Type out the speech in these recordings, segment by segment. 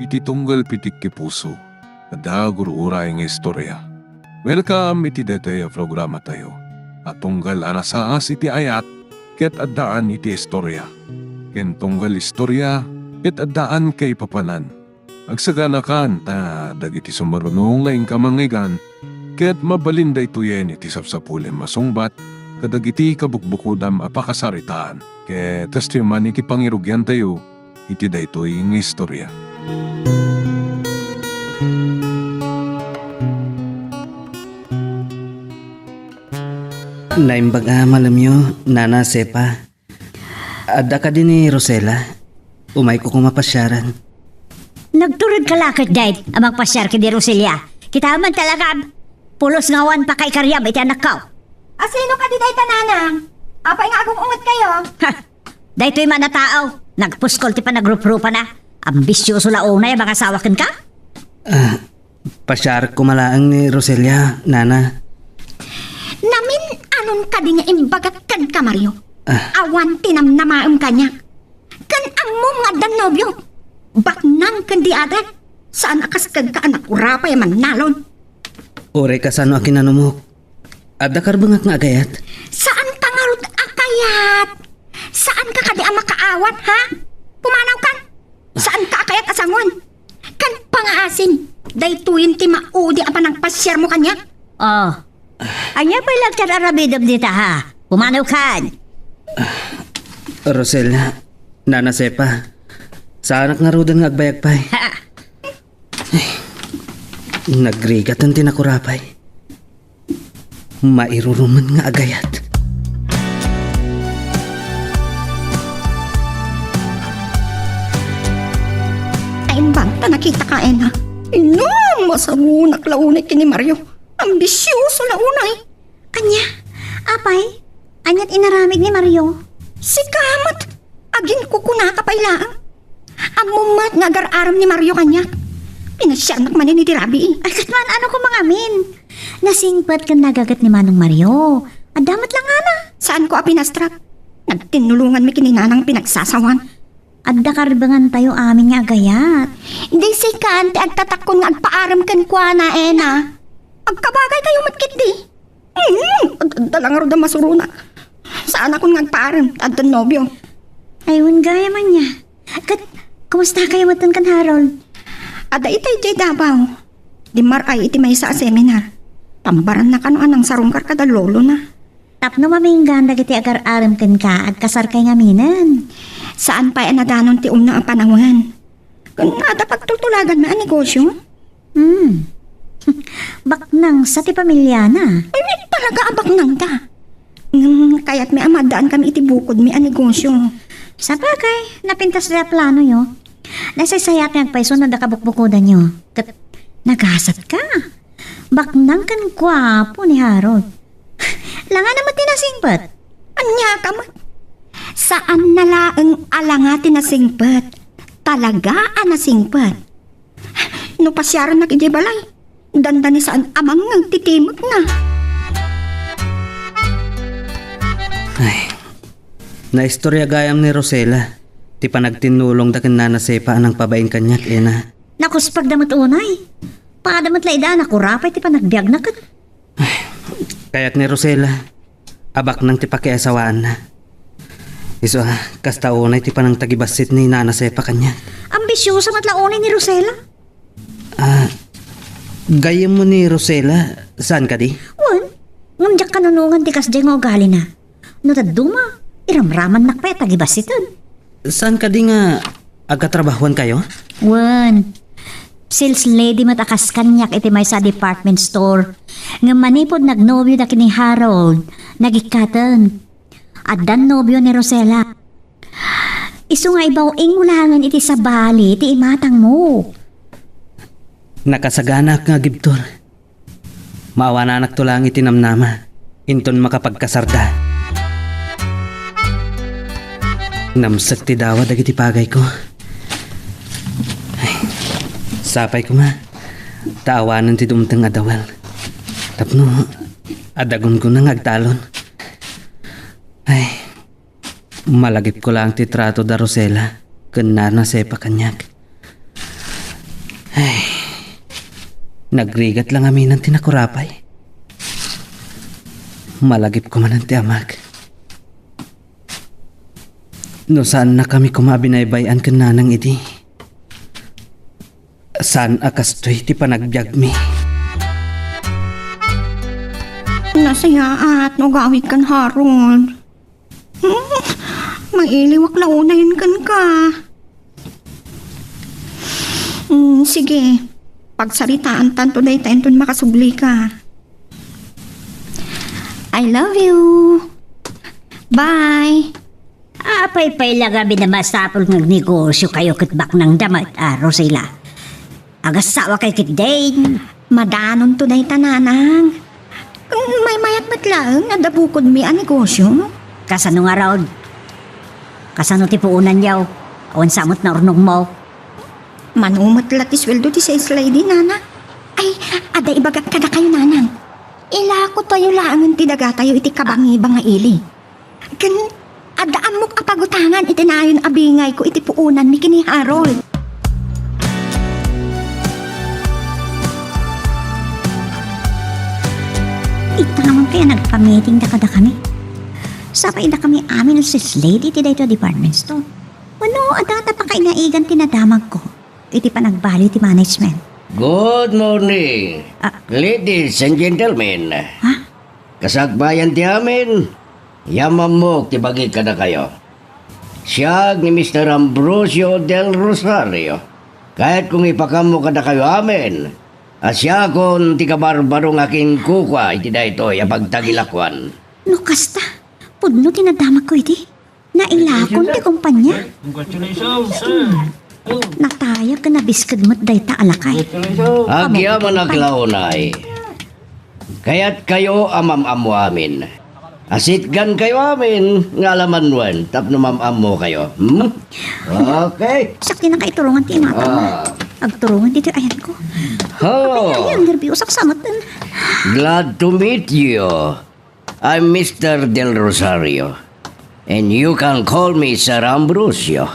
iti tunggal pitik ki puso. Ada gurura yung istorya. Welcome iti dete programa tayo. At tunggal anasaas iti ayat, ket addaan iti istorya. Ken tunggal istorya, ket addaan kay papanan. Agsaganakan ta dagiti sumarunong laing kamangigan, ket mabalinda ituyen iti sapsapulen masungbat, kadagiti kabukbukudam apakasaritaan. Ket testiman iti pangirugyan tayo, iti daytoy ng istorya. Naimbag malam nyo, Nana Sepa. Adda ka din ni Rosela. Umay ko kumapasyaran. Nagturod ka lakit, dahil amang pasyar ka di Roselia. Kita man talaga, pulos ngawan pa kay karyam, iti anak ka. Asino ka di day tananang? Apay nga agong ungot kayo? Ha! Dahil man na tao, nagpuskol ti pa nagrup-rupa na. Ambisyoso la unay, mga sawakin ka? Pasyar ko malaang ni Roselia, Nana. Namin anon ka di nga imbagat kan ka, Mario. Awan tinamnamaam ka niya. Kan amo nga dan nobyo. Baknang kan di adat. Saan akaskag ka anak urapay man nalon? Ore ka sano akin nanumok. Adda karbangak nga agayat. Saan ka nga rod akayat? Saan ka kadi ama kaawat, ha? Pumanaw kan? Saan ka akayat asangon? Kan pangaasim. Daytuyin ti maudi apa ng pasyar mo kanya? Oh, anya pa ilagtar arabidom dita ha? Pumanaw kan? Rosela, Nana Sepa. Sa anak nga rodan nga agbayag pay. Ha! Nagrigat ang tinakurapay. Mairuruman nga agayat. Aimbang ta nakita ka, Ena. Inom, masamunak launay kini Mario. Ambisyoso launay. Anya? Apay? Anyat inaramid ni Mario? Si Kamat, agin ko kunakapailaan. Amumat nga agar-aram ni Mario kanya. Pinasyanak man ni Rabi. Ay, katman, ano ko mangamin? Nasingpat ka nagagat ni Manong Mario. Adamat lang nga na. Saan ko apinastrap? Nagtinulungan mi kininanang pinagsasawan. Adda karbangan tayo amin nga agayat. Hindi si Kante agtatakon nga agpaaram kan kwa na, Ena. Agkabagay kayo matkit di. Dalang aro da masuruna. Saan ako nga agpaaram? Adda nobyo. Ayun gaya man niya. Kumusta kayo matan kan Harold? Ada itay jay Davao. Di mar ay iti may sa seminar. Tambaran na kano anang sarungkar kada lolo na. Tapno maminggan dagiti agar-aram kan ka at kasar kay ngaminan. Saan pa nadanon ti umna ang pananguhan? Kung ada pagtultulagan na ang negosyo? Baknang sa ti pamilya na. Ay, may talaga abak nang ta. Kaya't may amadaan kami iti bukod may ang negosyo. Sa bagay, napintas na plano yo. Nasaysayat ng paiso na nakabukbukudan nyo. Nagasat ka. Baknang kan kwapo ni Harold. Langan naman tinasingpat. Anya ka man? Saan nalaang alangati na singpat? Talaga nasingpat. No pasyaran na kiti balay. Danda ni saan amang nagtitimot na. Ay, naistorya gayam ni Rosela. Ti panagtinulong da ken Nana Sepa anang pabaing kanyak, Ena. Nakus pagdamot unay. Padamot laidaan ako rapay ti panagbiag na kat. Kaya't ni Rosela, abak nang ti pakiasawaan na. Iso kasta unay ti panang tagibasit ni Nana Sepa kanya. Ambisyosa matlaunay ni Rosela. Gayam mo ni Rosela, saan ka di? Wan, ngamjak kanunungan ti kasjay nga ugali na. No taduma, iramraman nakpay tagibasitan. Saan ka di nga agatrabahuan kayo? Wan, sales lady matakas kanyak iti may sa department store. Nga manipod nagnobyo na kini Harold, nagikatan. At dan nobyo ni Rosela. Isu nga ibaw ulangan iti sa bali, iti imatang mo. Nakasaganak nga gibtor. Maawananak to lang itinamnama. Inton makapagkasarda. Namsak ti dawa dagiti pagay ko. Ay, sapay ko nga. Taawanan ti dumtang adawal. Tapno, adagon ko nang agtalon. Ay, malagip ko lang ti trato da Rosela. Ken Nana Sepa kanyak. Nagrigat lang amin ng tinakurapay. Malagip ko man ang tiamag. No saan na kami kumabinaybayan ka nanang iti? Saan akastoy ti panagbiag mi? Nasaya at nagawit kan Harold. Mailiwak launayin kan ka. Sige, pagsaritaan tanto day tayo makasugli ka. I love you. Bye. Apay-pay lang kami na masapol ng negosyo kayo kitbak ng damat, Rosela. Agasawa kay kit Dane. Madanon to day tananang. May mayat matlaang nadabukod mi ang negosyo. Kasano nga raw? Kasano ti puunan yaw? Awan samot na urnong mo. Manumot lati sweldo ti sales lady, nana. Ay, ada ibagak ka na kayo, nanang. Ilako tayo laangan ti daga tayo iti kabangi-banga ili. Kan, ada amok apagutangan iti nayon abingay ko iti puunan mi kini Harold. Ito naman kaya nagpa-meeting da kada kami. Sapay da kami amin sis lady ti dayto department store. Ano, adata pa kainaigan tinadamag ko. Iti pa nagbali ti management. Good morning, ladies and gentlemen. Ha? Kasagbayan ti amin, yamamok ti bagi ka na kayo. Siyag ni Mr. Ambrosio del Rosario. Kahit kung ipakamo ka na kayo amin, asya kon ti kabarbarong aking kukwa iti da ito yapagtagilakwan. No kasta, pudno tinadamag ko iti. Nailakon ti kumpanya. Natayag ka na biskad mo't dayta alakay. Agyaman naglaunay. Kaya't kayo amam-amo amin. Asitgan kayo amin, ngalamanwan, tapno mam-amo kayo. Okay. Sakti na kay turungan ti inata. Agturungan dito ayan ko. Oh, Ayan, nervyo sak samatan. glad to meet you. I'm Mr. Del Rosario. And you can call me Sir Ambrosio.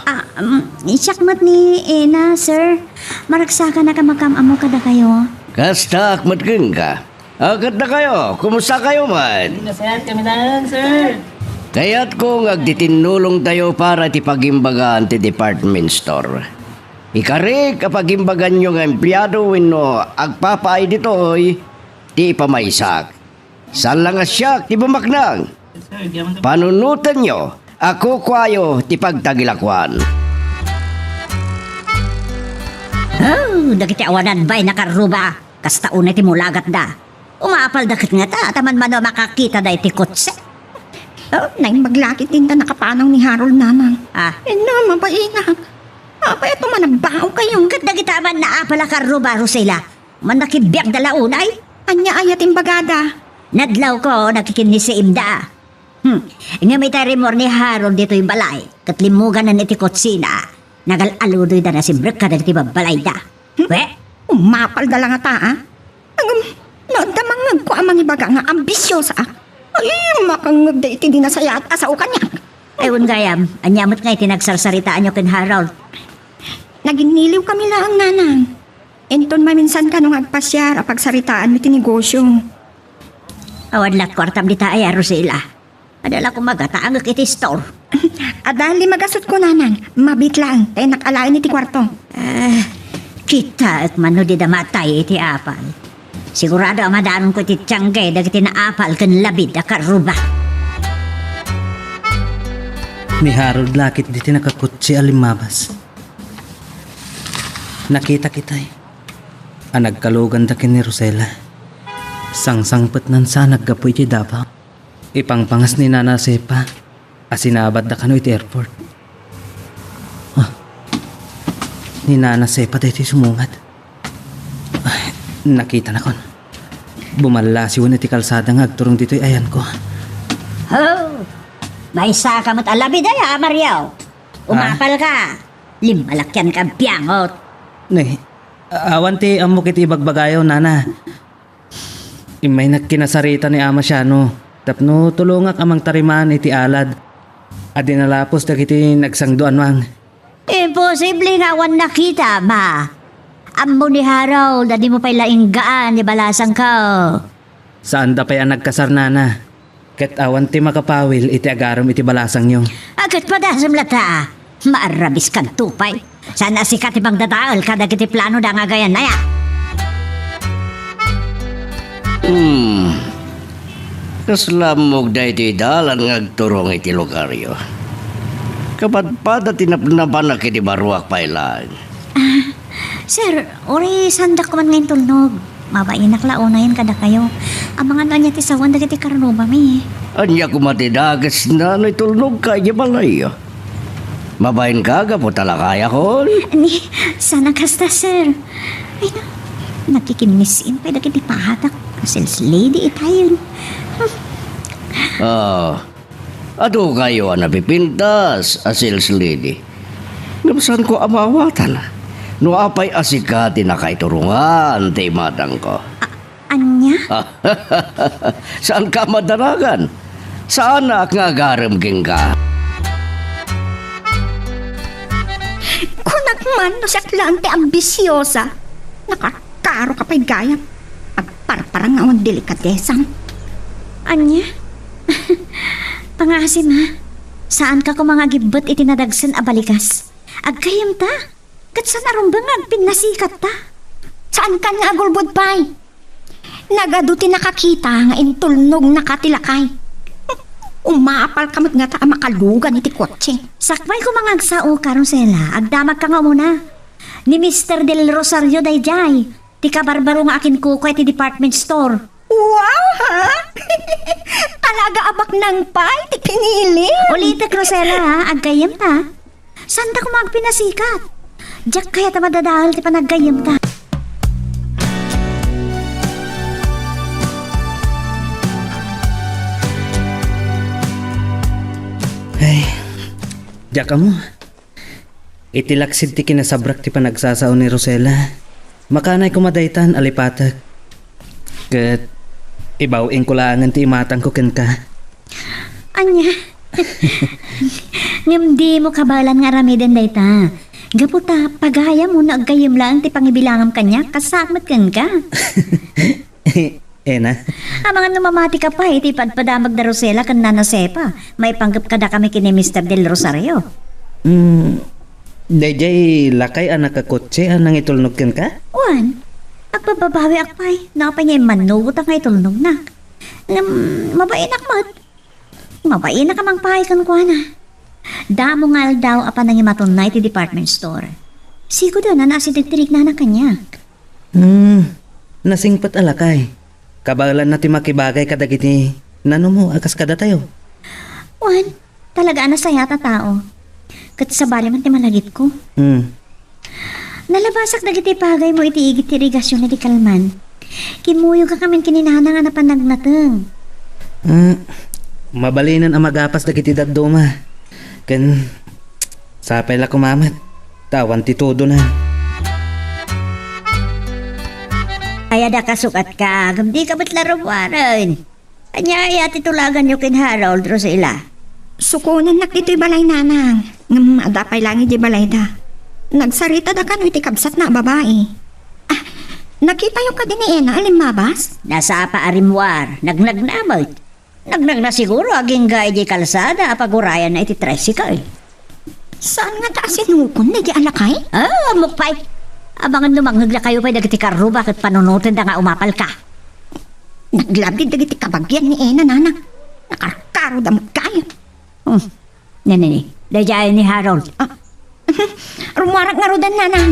Isakmat ni Ena, sir. Maragsaka na kamakam-amo kada kayo. Kasta akmat ka. Agad na kayo. Kumusta kayo man? Nasayat kami na, sir. Kaya't kung agditinulong tayo para ti pagimbagaan ti department store. Ikari kapag imbagan nyo nga empleyado wenno agpapaay ditoy, ti ipamaysak. Saan lang asyak ti bumaknang? Panunutan nyo, ako kwayo ti pagtagilakwan. Oh, dagiti awanan ba'y nakaruba. Kasta unay ti mulagat da. Umapal dakit nga ta, taman mano makakita da iti kutse. Oh, naing maglakit din ta nakapanaw ni Harold, nanang. No, mabainag. Apa ito managbaw kayo? Kat dagita man naapala karuba, Rosela. Man nakibiyag dala unay. Anya ayat imbagada. Nadlaw ko, nakikinis si Imda. Nga may tarimor ni Harold dito yung balay. Katlimugan na niti kotsina. Nagalaludoy da na si Brooke ka dagiti babalay da. We? Umapal da lang ata, ah. Nadamangag ko amang ibaga nga ambisyosa, ah. Ay, makangag da iti dinasaya at asao kanya. Ewan gayam, anyamot nga itinagsasaritaan nyo kin Harold. Naginiliw kami lang, nanang. Enton maminsan ka nung agpasyar a pagsaritaan mo tinegosyo. Awan lat kwartam di tayo, Rosela. Adala ko magataang iti store. Adali magasot ko, nanang. Mabit lang, tayo nakalain iti kwarto. Kita at mano di damatay iti apal. Sigurado amadanon ko iti tiyangge dagiti na apal kan labid a karuba. Ni Harold lakit diti nakakutsi alimabas. Nakita kitay. Nagkalugan da ni Rosela. Sangsangpet nan sa naggapoy ti Davao. Ipangpangas ni Nana Sepa. Asinabad da kano iti airport. Ni Nana Sepa da iti sumungat. Nakita na kon. Bumalasiwan iti kalsada nga agturong dito'y ayan ko. Oh, may saka mo't alabid ay Mariaw. Umapal ka. Limalakyan ka piyangot. Nay, awan ti amok iti bagbagayo, Nana. Imay nagkinasarita ni Ama Siano. Tapno tulungak amang tariman iti alad. Adinalapos dagiti nagsangduan mang. Imposible nga wan nakita, ma. Amo ni Harold, di mo pa'y lainggaan, di balasang ka. Saan da pa'y ang nagkasarnana? Ket awan ti makapawil iti agaram iti balasang nyo. Agad pa da sumlata. Maarabis kang tupay. Sana sikat ibang dadaal kada kiti plano da nga gayan na ya. Kaslamog da iti dalan ngagturong iti lugaryo. Kapadpada tinapnapan na kiti baruak pailan. Sir, ori sandak ko man ngayon tulnog. Mabainak launa yan kada kayo. Ang mga nanya ti sawan da kiti karuba mi. Anya kumatidagas na tulnog kaya balay. Mabayin ka po talakaya ko. Ni, sana kasta sir. Ay na, nakikimisin pa da kiti pahatak. Sales lady itayon. Ato kayo ang napipintas, a sales lady. Nabasan ko amawatan. No apay asikati na kay turungan, tay madang ko. Anya? Saan ka madaragan? Saan na nga garamging ka? Kunagman no siya klante ambisyosa. Nakakaro ka pa'y gaya. Agparparang nga ang delikatesang. Anya? Pangasim ha? Saan ka ko mga gibot itinadagsan abalikas? Agkayam ta? Kat saan arumbang agpinasikat ta? Saan ka nga agulbod pa'y? Nagaduti nakakita nga intulnog nakatilakay. Umapal kamot nga ta makalugan iti kotse. Sakbay ko mga agsao karusela, agdamag ka nga muna. Ni Mr. Del Rosario dayjay, ti kabarbaro nga akin kuko ti department store. Wow, ha? Talaga abak ng pay, ti pinili. Ulitek Rosela ha, agkayam ta. Saan ta ko magpinasikat? Diyak kaya ta madadahal ti panaggayam ta. Ay, diyak ka mo. Itilaksid ti kinasabrak ti panagsasao ni Rosela. Makanay kumadaytan alipatak. Kat ibawing kulangan ti imatang ko ken ka. Anya? Ngam di mo kabalan nga ramiden dayta. Gaputa, pagaya mo na agkayam lang ti pangibilangam kanya, kasakmat kan ka. Na. Ang mga namamati ka pa, iti padpadamag na Rosela kan nanasepa. May panggap kada kami kini Mr. Del Rosario. Dayjay lakay anak kakotse anang itulnog ken ka? Juan, agpababawi akpay. Nakapay niya manugot ang itulnog na. Mabainak mat. Mabainak amang pahay kan kwa na. Damo nga daw apa nang imatunay ti department store. Sigo daw na nasidagtirig na kanya. Nasingpat alakay. Kabalan na ti makibagay kadagiti nano mo akas kada tayo. Juan, talaga na saya ta tao. Kat sa bali man ti malagit ko. Nalabasak dagiti pagay mo iti igit ti irigasyon na di kalman. Kimuyog ka kamin kininana nga na panagnateng. Mabalinan ang magapas dagiti daduma. Ken sapay la kumamat. Tawan ti todo na. Kaya da kasukat ka, gamdi ka ba't larawaran? Kanya ay titulagan nyo kin Harold Rosela. Sukunan nak dito'y balay nanang. Adapay lang iti balay da. Nagsarita da ka no iti kabsat na babae. Nakita yung ka din ni Ena, alimabas? Nasa pa arimwar, nagnag na siguro aging gay di kalsada apagurayan na iti tricycle. Saan nga taas sinukon na di alakay? Mukpay. Abangan lumanghag na kayo pa'y dagiti karu, bakit panunutin da nga umapal ka? Naglabdi dagiti kabagyan ni Ena, nanang. Nakarkaro damot kayo. Nini, dayayan ni Harold. Rumarak nga rodan, nanang.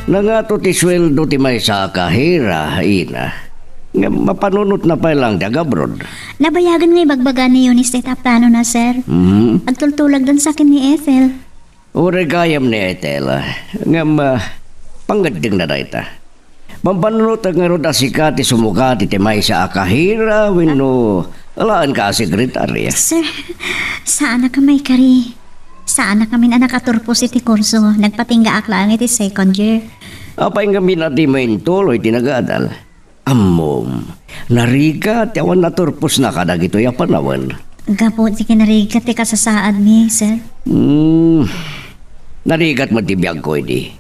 Nangato ti sweldo ti may sa kahira, ina. Nga mapanunot na pa lang dagabrod. Nabayagan nga ibagbagan ni Eunice ita plano na, sir. Agtultulag dan sa akin ni Ethel. Ure kayam ni Ethel. Nga pangading na dayta. Pampanunot nga rod asika ti sumukati ti may sa kahira, wino alaan ka sekretarya. Sir, saan na kamay kari? Saan na kami na nakaturpos iti kurso? Nagpatingga aklaan iti second year. Apay nga minati main tuloy tinagadal. Amom, nariga ti awan naturpos na kadag ito yapanawan. Gapo, di kinarigat ti kasasaad ni, sir. Narigat mo tibiyag ko di.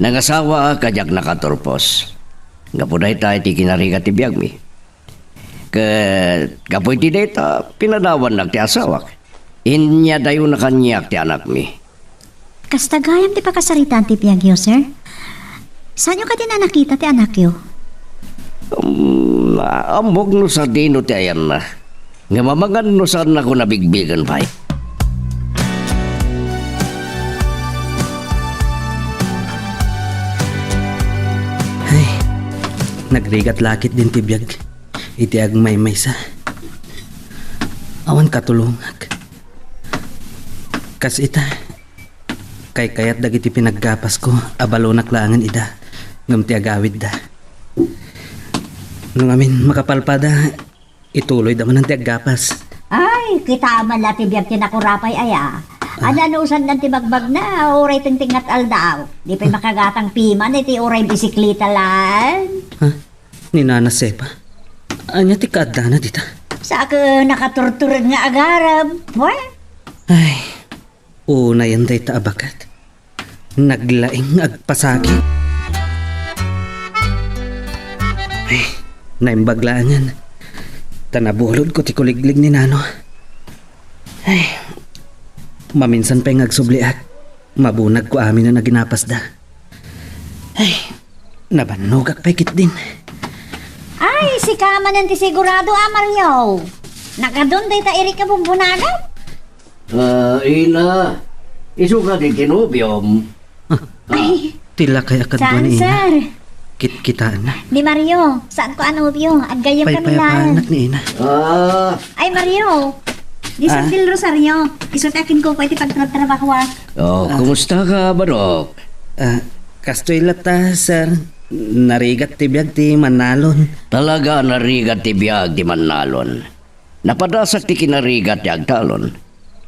Nangasawa kajak nakaturpos. Nga po dahil tayo ti kinarigat tibiyag mi. Kapoy ti data, pinadawan na ti asawak. Inya dayo na kanyak ti anak mi. Kastagayam ti pakasaritan ti Piagyo, sir. Saan nyo ka din na nakita ti anak yo? Amog no sa dino ti ayan na. Nga mamagan no saan ako nabigbigan pa. Ay, nagrigat lakit din ti biyag. Iti agmay sa. Awan katulungag. Kas ita, kay kayat dagiti pinaggapas ko, abalo naklangan ida, ngam ti agawid da. Nung amin makapalpada, ituloy daman ang ti aggapas. Ay, kita man la ti biyag tinakurapay aya. Ananusan ng ti bagbag na, oray tingtingat aldaw. Di pa makagatang piman, iti oray bisiklita lan. Ha? Ni Nana Sepa? Anya ti kaadda na dita? Sa ka nakaturturan nga agarab. What? Ay, una yan day taabakat. Naglaing agpasakit. Ay, naimbaglaan yan. Tanabulod ko ti kuliglig ni Nano. Ay, maminsan pa yung agsubliak. Mabunag ko amin na naginapasda. Ay, nabanugak pa ikit din. Ay, si Kaman ang ti sigurado, Mario. Nakadun day ta iri ka bumbunagan? Ina, isuka di kinubyom. Tila kaya kadwa Saan, ni Ina. sir? Kitaan na. Ni Mario, saan ko anubyo? Agayam Paypaya kanila. pa anak ni Ina. Ay, Mario. Di sa Del Rosario. Isutakin ko pwede pagtrabaho. Kumusta ka, Barok? Kastoy lata, sir. Narigat ti biyag ti manalon. Talaga narigat ti biyag di manalon. Napadasak ti kinarigat ti agtalon.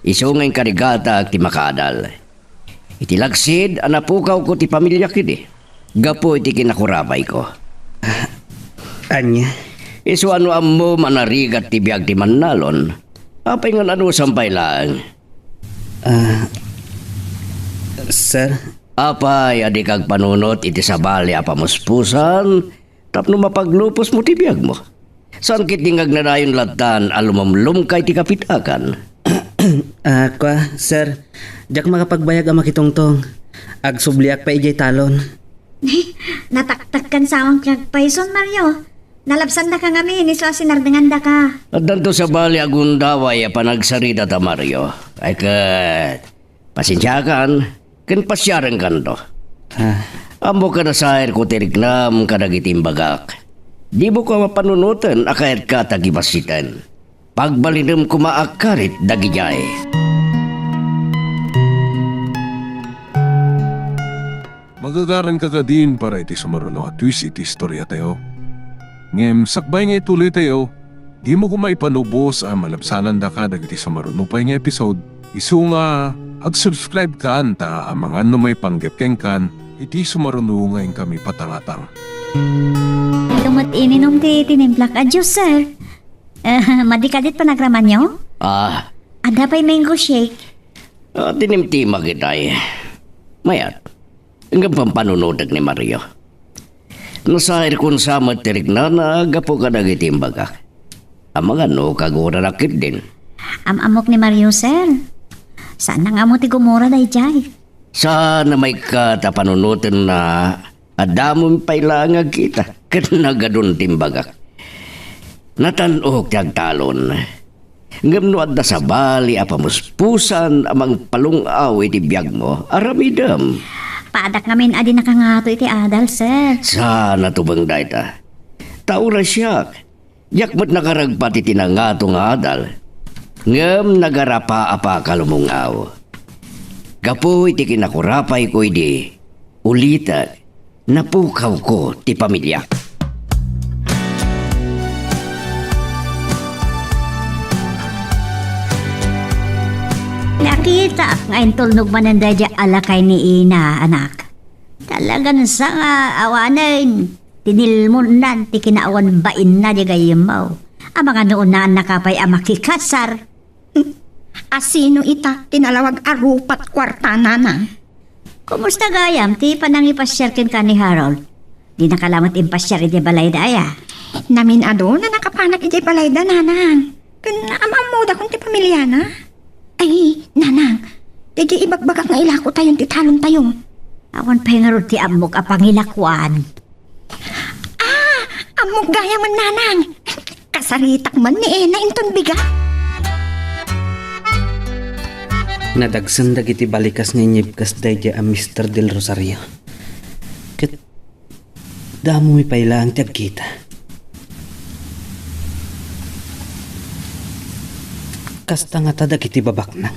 Isungay karigata ti makadal. Iti lagsid, anapukaw ko ti pamilya kidi. Gapo iti kinakurabay ko. Anya? Isu ano ammo manarigat ti biyag ti manalon. Apay nga ano sampay lang. Sir? Apay adi kag panunot iti sabali apamuspusan. Tapno mapaglupos mo ti biyag mo. Saan kitingag na dayon latan alumamlum kay ti kapitakan. Sir, diyak makapagbayag ang makitongtong. Agsubliak pa ijay talon. Nataktak kan sawang kagpayson, Mario. Nalabsan na ka ngamin, isla sinardangan da ka. At danto sa bali agundaway panagsarita ta Mario. Ay kat, pasensyakan, ken pasyaran kanto. Amo ka na saher ko tiriklam kadagitim bagak. Di mo ko mapanunutan akayat ka tagibasitan. Pagbalinam kumaakarit dagijay. Magagaran ka ka din para iti sumaruno at twist iti istorya tayo. Ngem sakbay nga ituloy tayo, di mo kumaipanubos ang malabsanan da ka dagiti sumaruno pa nga episode. Isu nga, ag-subscribe ka anta ang mga may panggepkeng kan, iti sumaruno ngayon kami patangatang. Tumot ininom ti tinimplak. Adiyos, sir. Madikadit pa nagraman nyo? Ada pa'y mango shake. Tinimtima kitay. Mayat, hanggang pampanunodag ni Mario. Nasahir kung sa matirik na nagapo ka nagitim bagak. Ang mga no kagura rakit din. Amok ni Mario, sir. Saan nang amo ti gumura day jay? Sana may katapanunutin na adamon pailangag kita. Kanagadun timbagak. Natanog tiyag talon. Ngamnoad na sa bali apamuspusan amang palungaw iti biyag mo. Aramidam. Paadak ngamin adi nakangato iti adal, sir. Sana tubang dayta. Taura siyak. Yakmat nakaragpat iti nangato nga adal. Ngam nagarapa apa kalumungaw. Gapo iti kinakurapay ko iti. Ulitan. Napukaw ko ti pamilya. Nakita ngayon tulnog manandadya alakay ni Ina, anak. Talagang sa nga awanan. Tinilmunan ti kinaawan bain na di gayimaw. Ang mga noon na nakapay ang makikasar. Asino ita tinalawag arupat kwarta na. Kumusta gayam? Ti panang ipasyar kin ka ni Harold. Di nakalamat impasyar iti balay daya. Namin ado na nakapanak iti balay da, nanang. Kan amamuda kong ti pamilya na. Ay, nanang. Di ibagbagak nga ilako tayon ti talon tayo. Awan pa nga ti amok apangilakwan. Amok gaya man, nanang. Kasaritak man ni Ena inton biga. Nadagsan dagiti balikas nga nyipkas dayja a Mr. Del Rosario. Ket damo mi pailang ti agkita. Kasta nga ta dagiti babaknang.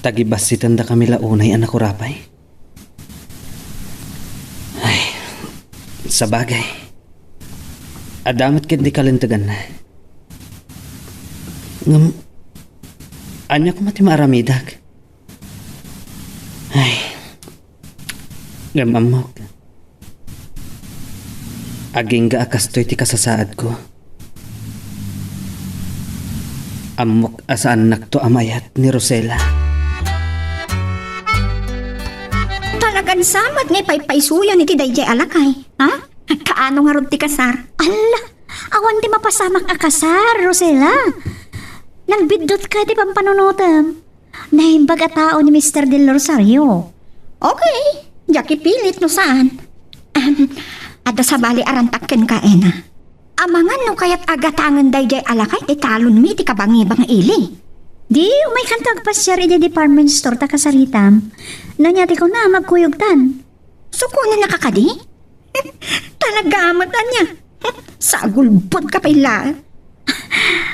Tagibasitan da kami launay anak ko rapay. Ay, sa bagay. Adamat ket di kalintagan na. Ngam, anya ko mati maaramidag. Ay, ngamamok. Aging ga akastoy ti kasasaad ko. Amok asaan nakto amayat ni Rosela. Talagan samat nga paypaysuyo ni ti Dayjay Alakay. Ha? Kaano nga rod ti kasar? Ala, awan di mapasamak akasar, Rosela. Nagbidot ka di pampanunutam. Nahimbag a tao ni Mr. Del Rosario. Okay, jaki pilit no saan. Ada sa bali arantakken ka, Ena. Amangan no kayat agatangan Dayjay Alakay ti talon mi ti kabangi-bang ili. Di, umay kantag pasyar iti department store ta kasaritam. Nanyati ko na magkuyugtan. Suko na nakakadi? Talaga niya. Sa gulbod ka pala.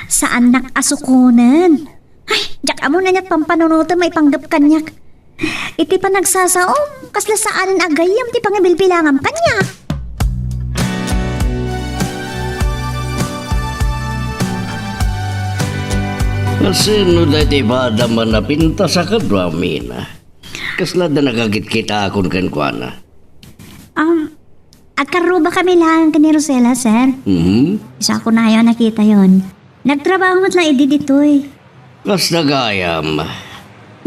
Saan nakasukunan? Ay, jak amo na niya't pampanunutan may panggap kanyak. Iti pa nagsasaom, kasla saanan agayam ti pangabilbilangam kanyak. Sino da iti bada man na pinta sa kadwa, Mina? Kasla da nagagit kita akon kan kuana. Agkaruba kami lang ka ni Rosela, sir. Isa ko na ayaw nakita yon. Nagtrabaho mo't lang ditoy. Kasla gayam.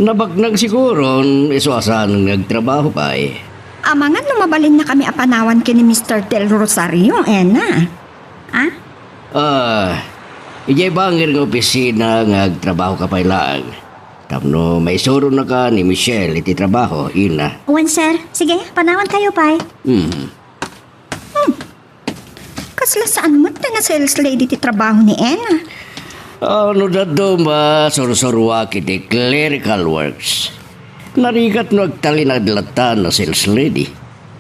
Nabagnag siguro, isuasan nagtrabaho pa eh. Amangan lumabalin na kami apanawan kini Mr. Del Rosario, Ena. Ijay bangir ng opisina nagtrabaho ka pa ilang. Tapno may suro na ka ni Michelle iti trabaho, ina. Uwan, sir. Sige, panawan kayo, pay. Kasla saan mo na sales lady ti trabaho ni Ena? Ano da ba suru-surwa kiti clerical works. Narikat no agtalinadlatan na sales lady.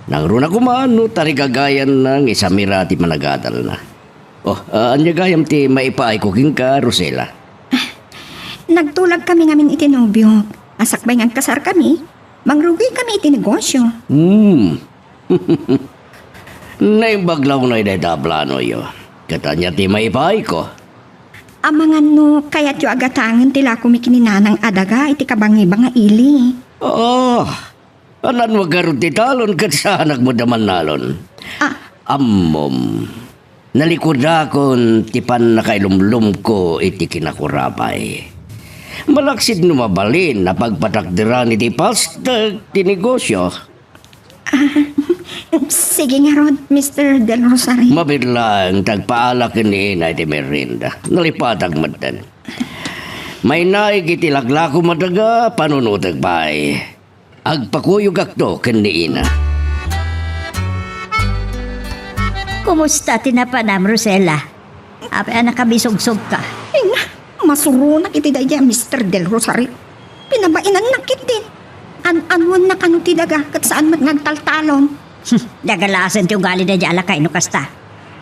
Nang runa kumano tarigagayan ng isamira ti managadal na. Anya gayam ti maipaay kuking ka, Rosela. Nagtulag kami ngamin iti nobyo. Asakbay nga kasar kami. Mangrugi kami iti negosyo. Naimbaglaw na idadablano yo. Katanya ti maipaay ko. Amangan no, kaya't yu agatangan tila kumikininanang adaga iti kabangi-banga ili. Anan wag ti talon kat sa anak mo daman nalon. Ammom. Nalikudakon tipan na kailumlum ko iti kinakurabay. Malaksid numabalin na pagpatakdiran iti pastag ti negosyo. Sige nga Rod, Mr. Del Rosario. Mabidlang tagpaalak ni ina iti merinda. Nalipatag madan. May naig iti laglako madaga panunutag bay. Agpakuyog akto ni ina. Kumusta tinapanam, Rosela? Apay anak kabisugsog ka. Ina, masurunak iti daya Mr. Del Rosario. Pinabainan nakit din. An-anwan na kanu ti daga kat saan mat ngagtaltalon. Dagalasan ti ugali na dyan alakay no kasta.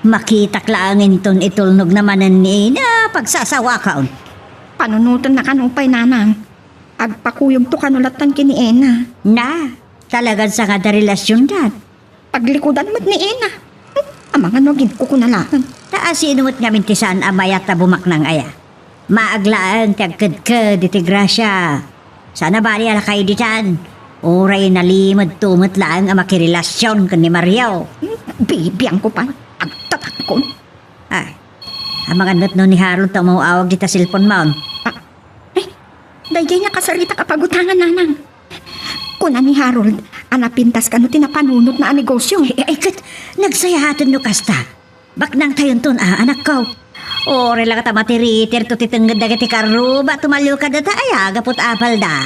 Makitak laangin ton itulnog namanan ni na pagsasawa kaon. Panunutan na kanupay nanang. Agpakuyog to kanulatan kini Ena. Na, talagang sa kada relasyon dat. Paglikudan mat ni Ena. Amangan no ginkukunalaan. Taas inumot ngamin ti saan amayat na bumaknang aya. Maaglaan kagkadkad iti grasya. Sana bali alakay di dyan. Oray na limad tumot lang ang makirelasyon kan ni Mariao. Bibiyang ko pa. Agtatak ko. Ay, ang mga not no ni Harold ta mauawag dita silpon maon. dayjay nga kasarita kapagutangan nanang. Kuna ni Harold, anapintas ka no tinapanunot na ang negosyo. Kat, nagsayahatan no kasta. Baknang tayon ton, anak ko. Ore lang ka matiriter to titanggad na kiti karuba, tumalyo ka data, ay agapot apal da.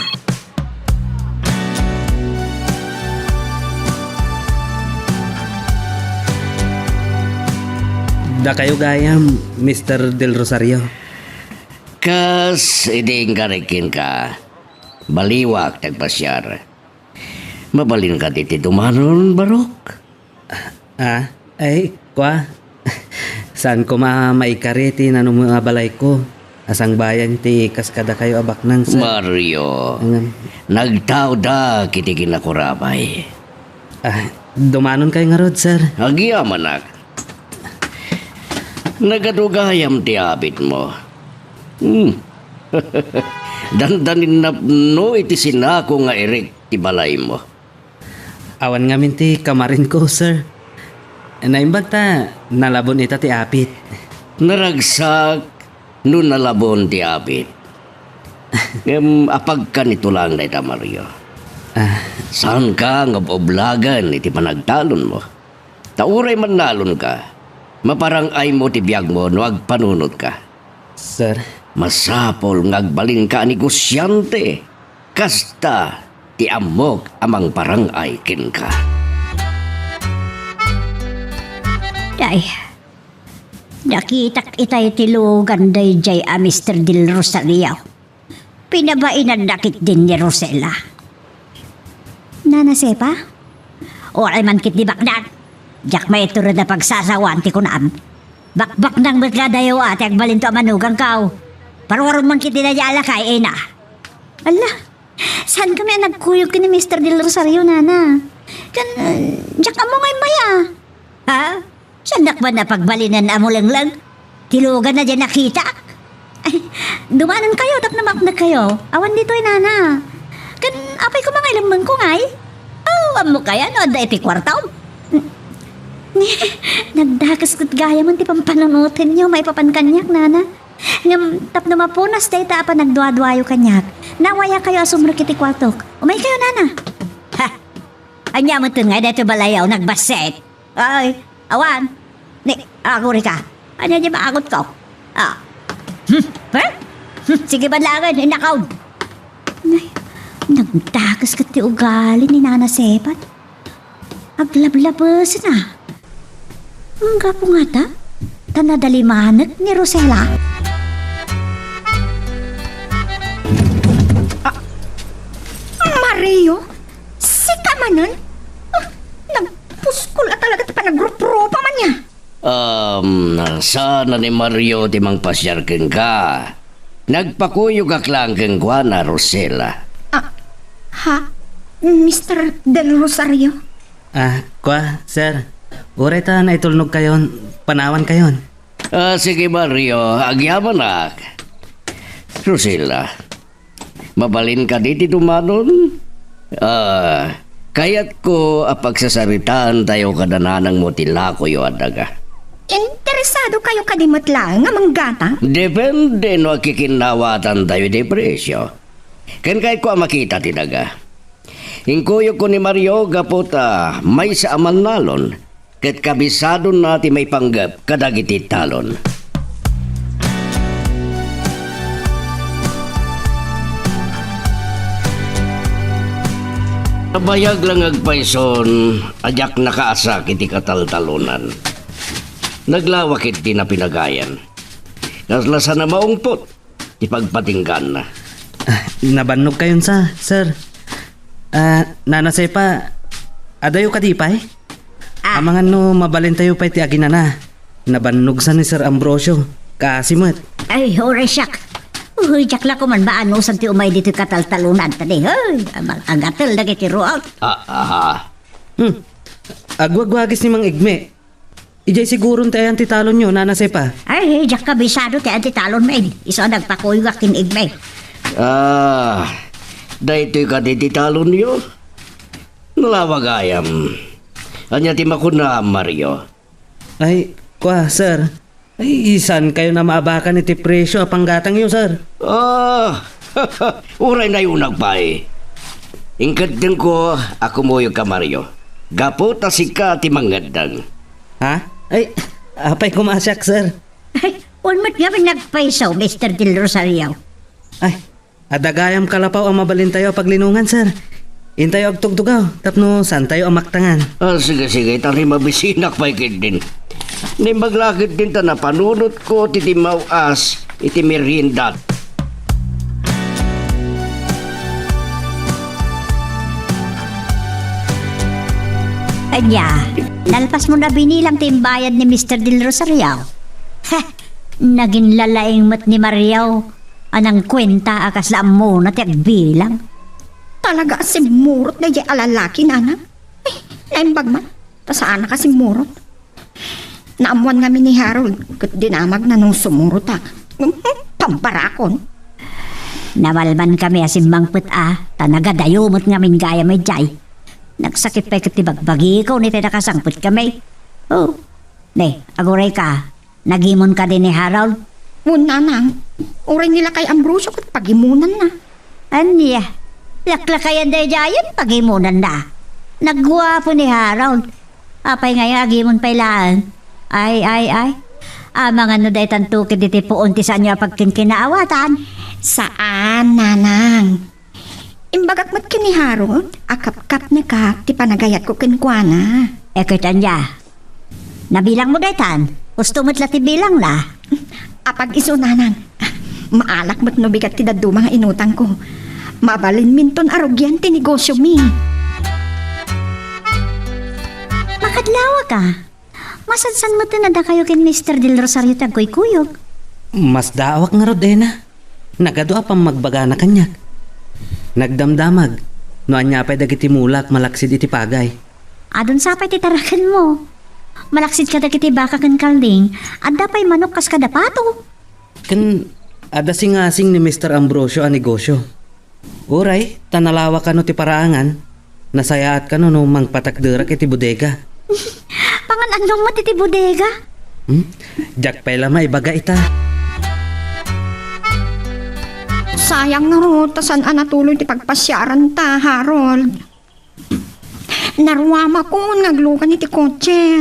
Da kayo gayam, Mr. Del Rosario. Kas, iding karikin ka. Baliwak tagpasyar. Mabalin ka diti dumanon, Barok. Ay, kwa. Saan ko maikariti na nung mga balay ko? Asang bayan ti kaskada kayo abak nang sir. Mario, nagtao da kiti kinakurabay. Dumanon kayo nga rod, sir. Agya manak. Nagadugayam ti abit mo. Dandanin na no iti sinako nga erik ti balay mo. Awan nga minti kamarin ko, sir. Naimbag ta, nalabon ita ti apit. Naragsak no nalabon ti abit. Apag ka nito lang na ita, Mario. Saan ka nga oblagan iti panagtalon mo? Tauray man nalon ka. Maparang ay mo ti biyag mo no agpanunod ka. Sir, Masapol ngagbalin ka negosyante. Kasta ti amok amang parang ay kin ka. Day, nakitak itay tilugan day jay a Mr. Del Rosario. Pinabainan nakit din ni Rosella. Nana Sepa? O ay man kit di bakdan. Jak may ituro na pagsasawan ti kunam. Bakbak nang magkadayo ate ang balinto amanugang kao. Parwaron man kit dinayala kay Ena. Ala, saan kami nagkuyog ni Mr. Del Rosario, Nana? Jak amo ngay maya. Ha? Sandak ba na pagbalinan amo lang? Tilugan na dyan nakita? Ay, dumanan kayo, tapnamak na kayo. Awan dito Nana. Apay ko mga ilang ko ngay. Amo kaya no, da iti kwartaw. Nagdakas kat gaya man ti pampanunutin nyo, may papankanyak, Nana. Ngam tap na mapunas day ta pa nagduwa-duwayo kanyak. Nawaya kayo asumra kiti kwartok. Umay kayo, Nana. Ha! Anya mo ito nga, dito balayaw, nagbaset. Ay, awan. Ako rin ka. Ano niya maagot ko? Sige banlangan, inakaw. Ay, nagdakas kat ti ugali ni Nana Sepat. Aglablabas na. Ang gapo nga ta? Tanadalimanag ni Rosella. Mario, si Kamanon? Nagpuskol at talaga ti panagrup-rupa man niya. Sana ni Mario ti mang pasyar ken ka. Nagpakuyog aklang ken kwa na Rosella. Ha? Mr. Del Rosario? Kwa, sir. Uray ta na itulnog kayon, panawan kayon. Sige Mario, agyaman nak. Rosella, mabalin ka diti dumanon? Kaya't ko apagsasaritaan tayo kadananang mo tilako yo adaga. Interesado kayo kadimot lang nga manggata? Depende no kikinawatan tayo di presyo. Ken kay ko makita tinaga. Ingkuyog ko ni Mario gaputa may sa aman nalon. Ket kabisado nati may panggap kadagiti talon. Nabayag lang agpayson, ajak nakaasak iti kataltalunan. Naglawak iti na pinagayan. Kaslasa na maungpot, ipagpatinggan na. Nabannog kayon sa, sir. Nana Sepa, adayo ka di pa eh? Amangan no mabalin tayo pa iti agina na. Nabannog sa ni Sir Ambrosio. Kasimot. Ay, hore siyak. Uy, jakla ko man ba ano sa ti umay dito kataltalunan tadi. Ay, agatel na kiti root. Agwagwagis ni Mang Igme. Ijay siguro tayo ang titalon nyo, Nana Sepa. Ay, jak kabisado ti antitalon maid. Iso nagpakuyuak kin igmay. Dahito ka di talon nyo. Nalawagayam. Anya ti makuna, Mario. Ay, kwa, sir. Ay, isan kayo na maabakan iti presyo apanggatang yun, sir. Uray na yung nagpay. Ingkad din ko, ako mo yung kamaryo. Gapo ta si ka ti mangadang. Ha? Ay, apay kumasyak, sir. Ay, unmat nga nagpaisaw, Mr. Del Rosario. Ay, adagayam kalapaw ang mabalin tayo paglinungan, sir. Intayo ag tugtugaw, tapno saan tayo ang maktangan. Sige, tari mabisinak pa ikid din. Ni maglakit din ta na panunot ko titi mawas iti merindat. Kanya, nalpas mo na binilang timbayad ni Mr. Del Rosario. Heh, naging lalaing mat ni Mariao. Anang kwenta akas laam mo na tiyag bilang. Talaga si murot na di alalaki, nana. Ay, naimbag man. Ta saan na kasi murot? Naamuan nga ni Harold. Kat dinamag na nung sumurot ha. Pamparakon. Nawalman kami asimbang put ta nagadayumot ngamin gaya may jay. Nagsakit pa iti bagbagi ko ni nakasangput kami. Oh, ne, aguray ka. Nagimon ka din ni Harold. Una nang. Uray nila kay Ambrosio kat pagimunan na. Anya, laklakayan day jayan pagimunan na. Nagwapo ni Harold. Apay nga agimon pailaan. Ay. Amang ano day tantukid iti puunti sa inyo pagkinkinaawatan. Saan, nanang? Imbagak mat kini Harold, akap-kap na kap, ti panagayat ko kinkwana. Kanya. Nabilang mo daytan. Gusto mo't lati bilang na. Apag iso, nanang. Maalak mat no bigat ti dadu mga inutang ko. Mabalin minton arugyan ti negosyo mi. Makadlawa ka. Masansan mo tinada kayo kin Mr. Del Rosario tagkuy-kuyog. Mas daawak nga Rodena. Nagadua pang magbaga na kanyak. Nagdamdamag. No anya pa'y dagiti mulak malaksid iti pagay. Adon sapay titarakan mo. Malaksid ka dagiti baka kan kalding. Adda pa'y manok kas kadapato. Kan adasing-asing ni Mr. Ambrosio ang negosyo. Uray, tanalawa ka no ti paraangan. Nasayaat ka no mangpatakderak iti bodega. Pangan andong mo titi bodega? Jack pa'y lamay baga ita. Sayang na ro, tasan natuloy ti pagpasyaran ta, Harold. Naruwama ko, naglukan iti kotse.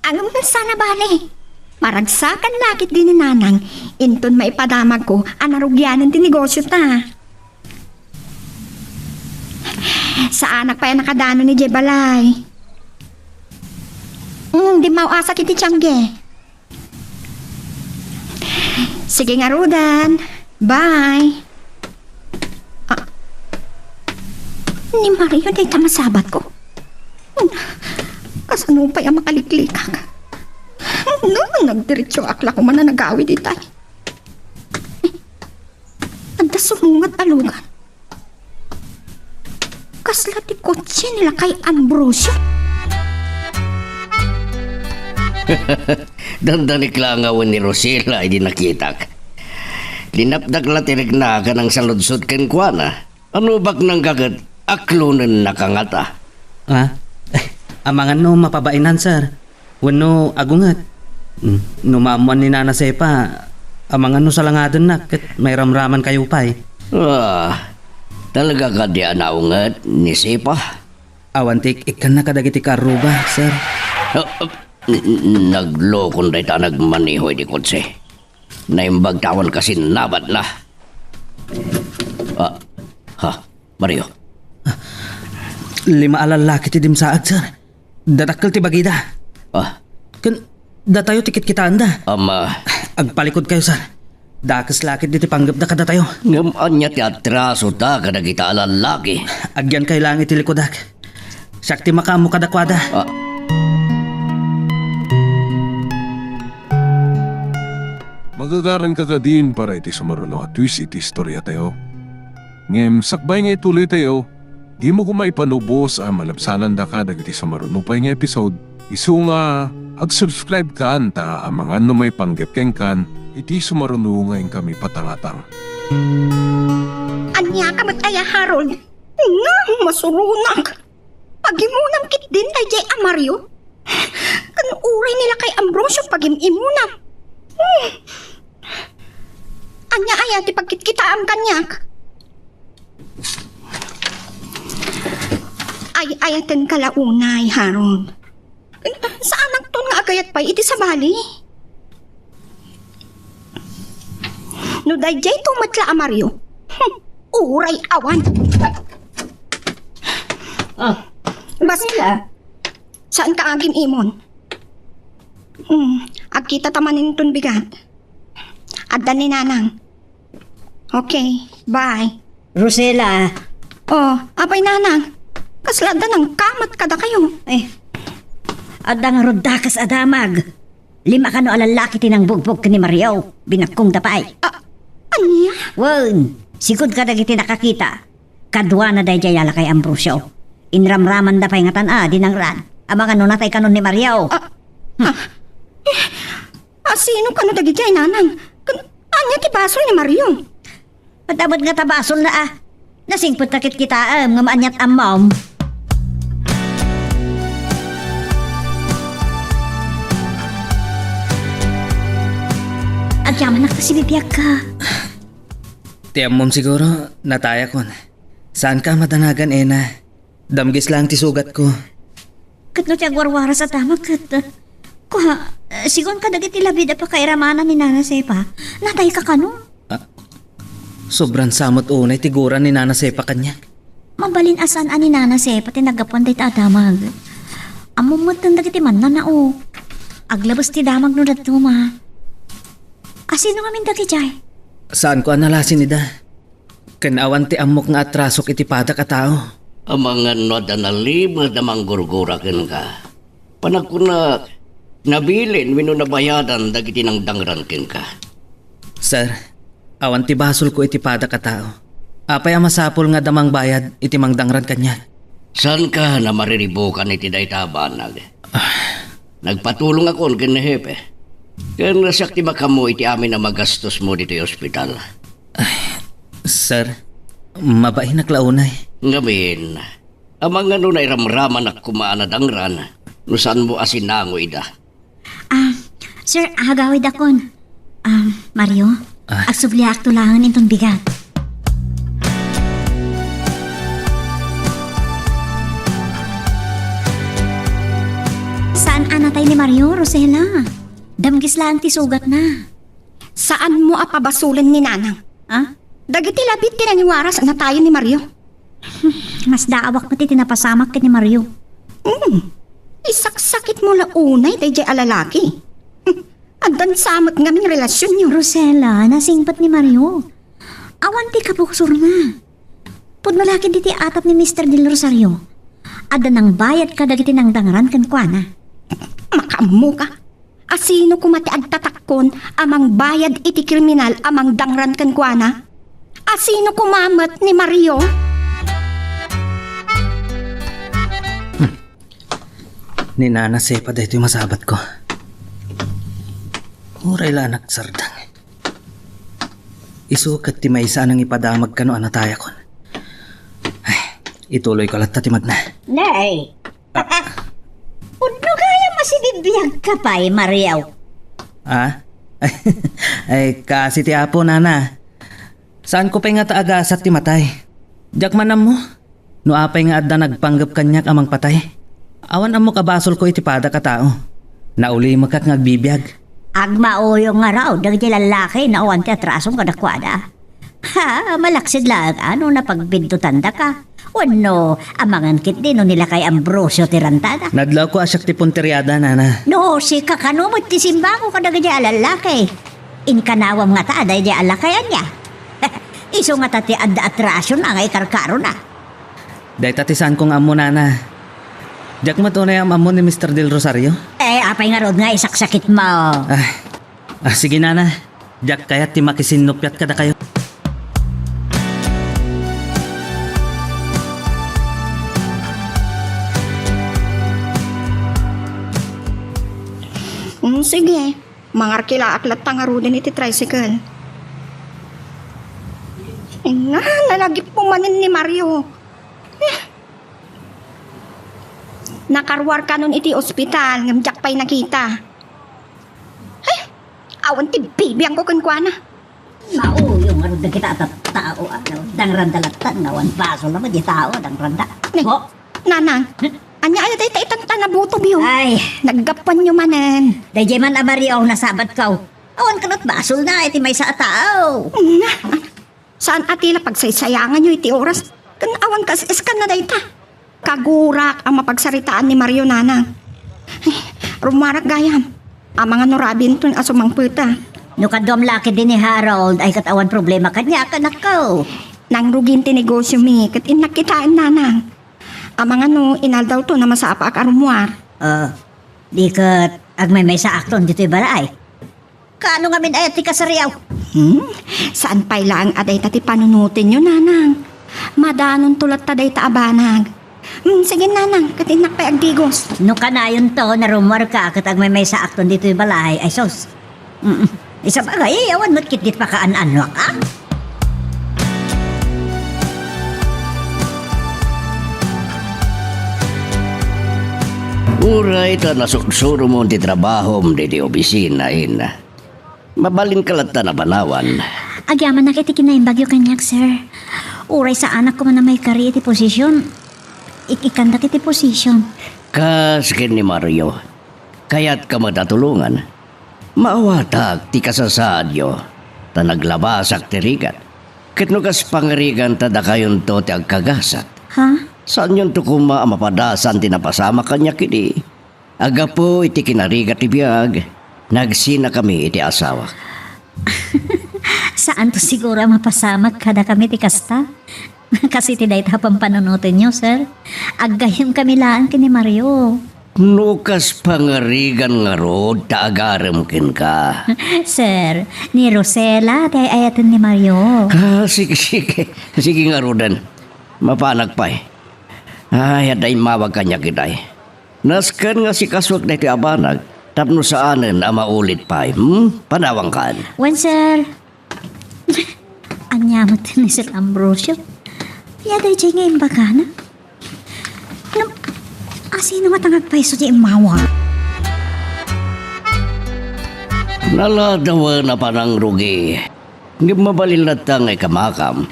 Alam mo sana bale. Maragsakan lakit din ni nanang, inton maipadamag ko, anarugyanan ti negosyo ta. Saan pa yan nakadano ni Jebalay? Di mauasak iti tiyangge. Sige nga, Rudan. Bye. Ni Mario day tamasabat ko. Kasano pa yung makaliklikak? Nagdiretso akla ko man na nag-awid itay. Anda sumungat alugan. Kasla ti kotse nila kay Ambrosio. Dandanik lang awan ni Rosela ay di nakitak. Linapdak la tinigna ka ng saludsot ken kuana. Ano bak nang gagat aklunan nakangata? Ha? Amangan no mapabainan, sir. Wano agungat. No maamuan ni Nana Sepa, amangan no salangadan na kat may ramraman kayo pa eh. Talaga ka di anaungat ni Sepa? Awantik ikan na kadagiti karuba, sir. Naglokon day ta nagmanihoy di kotse. Naimbag tawan kasi nabat na. Mario. 5 alalaki ti dimsaag, sir. Datakkel ti bagida. Kan datayo tikit kita anda. Agpalikod kayo, sir. Dakas lakit diti panggap na kada tayo. Ngaman niya ti atraso ta kada kita alalaki. Agyan kay langit ti likodak. Sakti makamu kadakwada. Magagaran ka din para iti sumaruno at twist iti istorya tayo. Ngem sakbay nga ituloy tayo, di mo kumaipanubos ang malabsanan da ka dagiti sumaruno pa nga episode. Isu nga, ag-subscribe ka anta ang mga may panggap keng kan, iti sumaruno ngayon kami patangatang. Anya ka mataya, Harold. Nga, masurunak. Pagimunam kit din kay Jay Amario. Kan uray nila kay Ambrosio pagimunam. Anya ayat ipagkitkitaam kanyak. Ay ayaten kalaunay, Harold. Saan nagton nga agayat pa iti sa bali? No dayjay tumatla a Mario. Uray awan. Basila. Saan ka agim imon? Agkita tamanin ton bigat. Addan ni nanang. Okay, bye. Rosella, Oh, apay nanang. Kaslada ng kamat kada kayo. adang rodakas adamag. 5 kano alalaki tinang bugbog ni Mario. Binakong dapay. Anya? Wan, sigod ka dagiti nakakita. Kadwa na day jayala kay Ambrosio. Inramraman dapay nga tan dinang ran. Amang ano natay kanon ni Mario. Sino ka no dagijay nanang? Anya ti basol ni Mario? Patabot nga tabasol na Nasingpot takit kita nga maanyat amom. At yaman nakasibibiyag ka. Tiyam mom siguro, nataya kon. Saan ka madanagan, Ena? Damgis lang ti sugat ko. Kat no tiyag warwara sa tama kat. Kuha, sigon ka dagiti labida pa kay ramanan ni Nana Sepa. Natay ka kano? Sobrang samot unay tiguran ni Nana Sepa kanya. Mabalin asan ani Nana Sepa tinagapon day adamag. Amumot ng dagiti man na nao. Aglabas ti damag no dato ma. Asino ngamin dagi jay? Saan ko analasin nida? Kanawan ti amok nga atrasok iti padak a tao. Amangan no da nalima da manggurgura ken ka. Panagkuna nabilin wino nabayadan dagiti nang dangran ken ka. Sir, awan ti basol ko iti padak a tao. Apay ang masapol nga damang bayad iti mangdangran kanya. Saan ka na mariribukan iti daytabanag? Nagpatulong ako ken hepe. Ken nasakti makamo iti amin na magastos mo dito ospital. Sir, mabahin naklaunay. Ngamin, amang ano na iramraman at kumaan na dangran, no saan mo asinango ida. Sir, agawid akon. Mario, asubliak tulangan itong bigat. Saan anatay ni Mario, Rosella? Damgis lang ti sugat na. Saan mo apabasulan ni nanang? Dagiti labit tinaniwaras na tayo ni Mario. Mas daawak mo ti tinapasamak ka ni Mario. Isaksakit mo la unay day alalaki. Addan samot ngaming relasyon niyo. Rosella, nasingpat ni Mario. Awan ti kapuksur na. Pudmalaki di ti atap ni Mr. Del Rosario. Ada nang bayad ka dagiti nang dangran kan kuana. Makamu ka. Asino kumati agtatakon amang bayad iti kriminal amang dangran kan kuana? Asino kumamat ni Mario? Ni Nana Sepa dito yung masabat ko. Uray lang anak sardang. Isukat ti may isa nang ipadamag ka no anataya kon. Ay, ituloy ko lang tatimag na. Nay! Puno kaya masibibiyag ka pa Mario. Ay, kasi ti apo, Nana. Saan ko pa nga taagasat ti matay? Diyak manam mo. No apay nga adda nagpanggap kanyak amang patay. Awan amo kabasol ko iti pada ka tao. Nauli makat ngagbibiyag. Agmauyo nga raw, dagiti lalaki na uwan ti atrasong kadakwada. Malaksid lang, ano na pagbintutan da ka? Wano, amangan kit din no nila kay Ambrosio tirantada. Nadlaw ko asyak ti punteriada, Nana. No, si kakanumot ti simbango ka dagiti alalaki. Inkanawam nga ta, aday di alakayan niya. Iso nga tati adda atrasyon ang ay karkaro na. Day tatisan kong amo, Nana. Diyak matunay ang amo ni Mr. Del Rosario? Apay nga rod nga isaksakit mo. Sige, Nana. Diyak kaya ti makisinupyat kada kayo. Sige, mangarkila aklat tangarudin iti tricycle. Nalagip pumanin ni Mario. Nakarwar ka nun iti ospital, ngamjak pa'y nakita. Awan ti bibiyang ko kankwana. Mao, yung ano na kita at tao, ano, dang randalatan, ngawan baso naman di tao, dang randa. Ne, Oh, nanang, anya ay day itang tanabuto biyo. ay, Naggapan nyo manen. dayjay man abariyaw na sabat kaw. Awan kanot basol na, iti may sa tao. Saan atila pagsaysayangan nyo iti oras? Kan awan kas iskan na day ta. Kagurak ang mapagsaritaan ni Mario nanang. Rumarak gayam. Ang mga norabin ton asumang puta. No kadom laki din ni Harold, ay katawan problema kanya, kanak ko. Nang rugin ti negosyo mi, kat inakitaan nanang. Ang mga no, inaldaw to na masapa ak arumwar. Di kat, agmay may sa akton dito'y balay. Kaano nga min ayat ti kasariyaw? Saan pa'y lang aday tati panunutin nyo, nanang? Madanon tulat taday ta abanag. Sige, nanang, katinak pa'y agdigos. No kanayon to, narumar ka, kat agmay may sa akton dito'y balay, ay sos. Isa bagay, awan mo't kitit pa kaan-anwa ka. Uray ta nasuksuro mo ti trabaho mo di opisina ina. Mabalin kalata na banawan. Agyaman na kiti kinayin bagyo kanyak, sir. Uray sa anak ko man na may kari iti posisyon. Ikikanda kiti posisyon. Kaskin ni Mario. Kaya't ka matatulungan. Maawatag ti kasasadyo. Ta naglabasak ti rigat. Kitno kas pangarigan ta da kayon to ti agkagasat. Ha? Saan yun to kuma mapadasan ti napasama kanya kini? Aga po iti kinarigat ti biyag. Nagsina kami iti asawa. Saan to siguro mapasamak kada kami ti kasta? Kasi ti dayta pang panunutin nyo, sir. Aggayam kami laan kini Mario. Nukas pangarigan nga rod taagaram kin ka. Sir, ni Rosela, day ayatan ni Mario. Sige. Sige nga rodan. Mapanag pa eh. Ay, aday mawag kanya kitay. Naskan nga si kaswag na iti abanag. Tapno saanan ang maulit pa eh. Panawang kaan. Wan, sir. Anyamot ni Sir Ambrosio. Yaday jay ngayon bagana. No, asino nga tangag paiso di imawa? Naladawa na panang rugi. Hindi mabalil na tangay kamakam.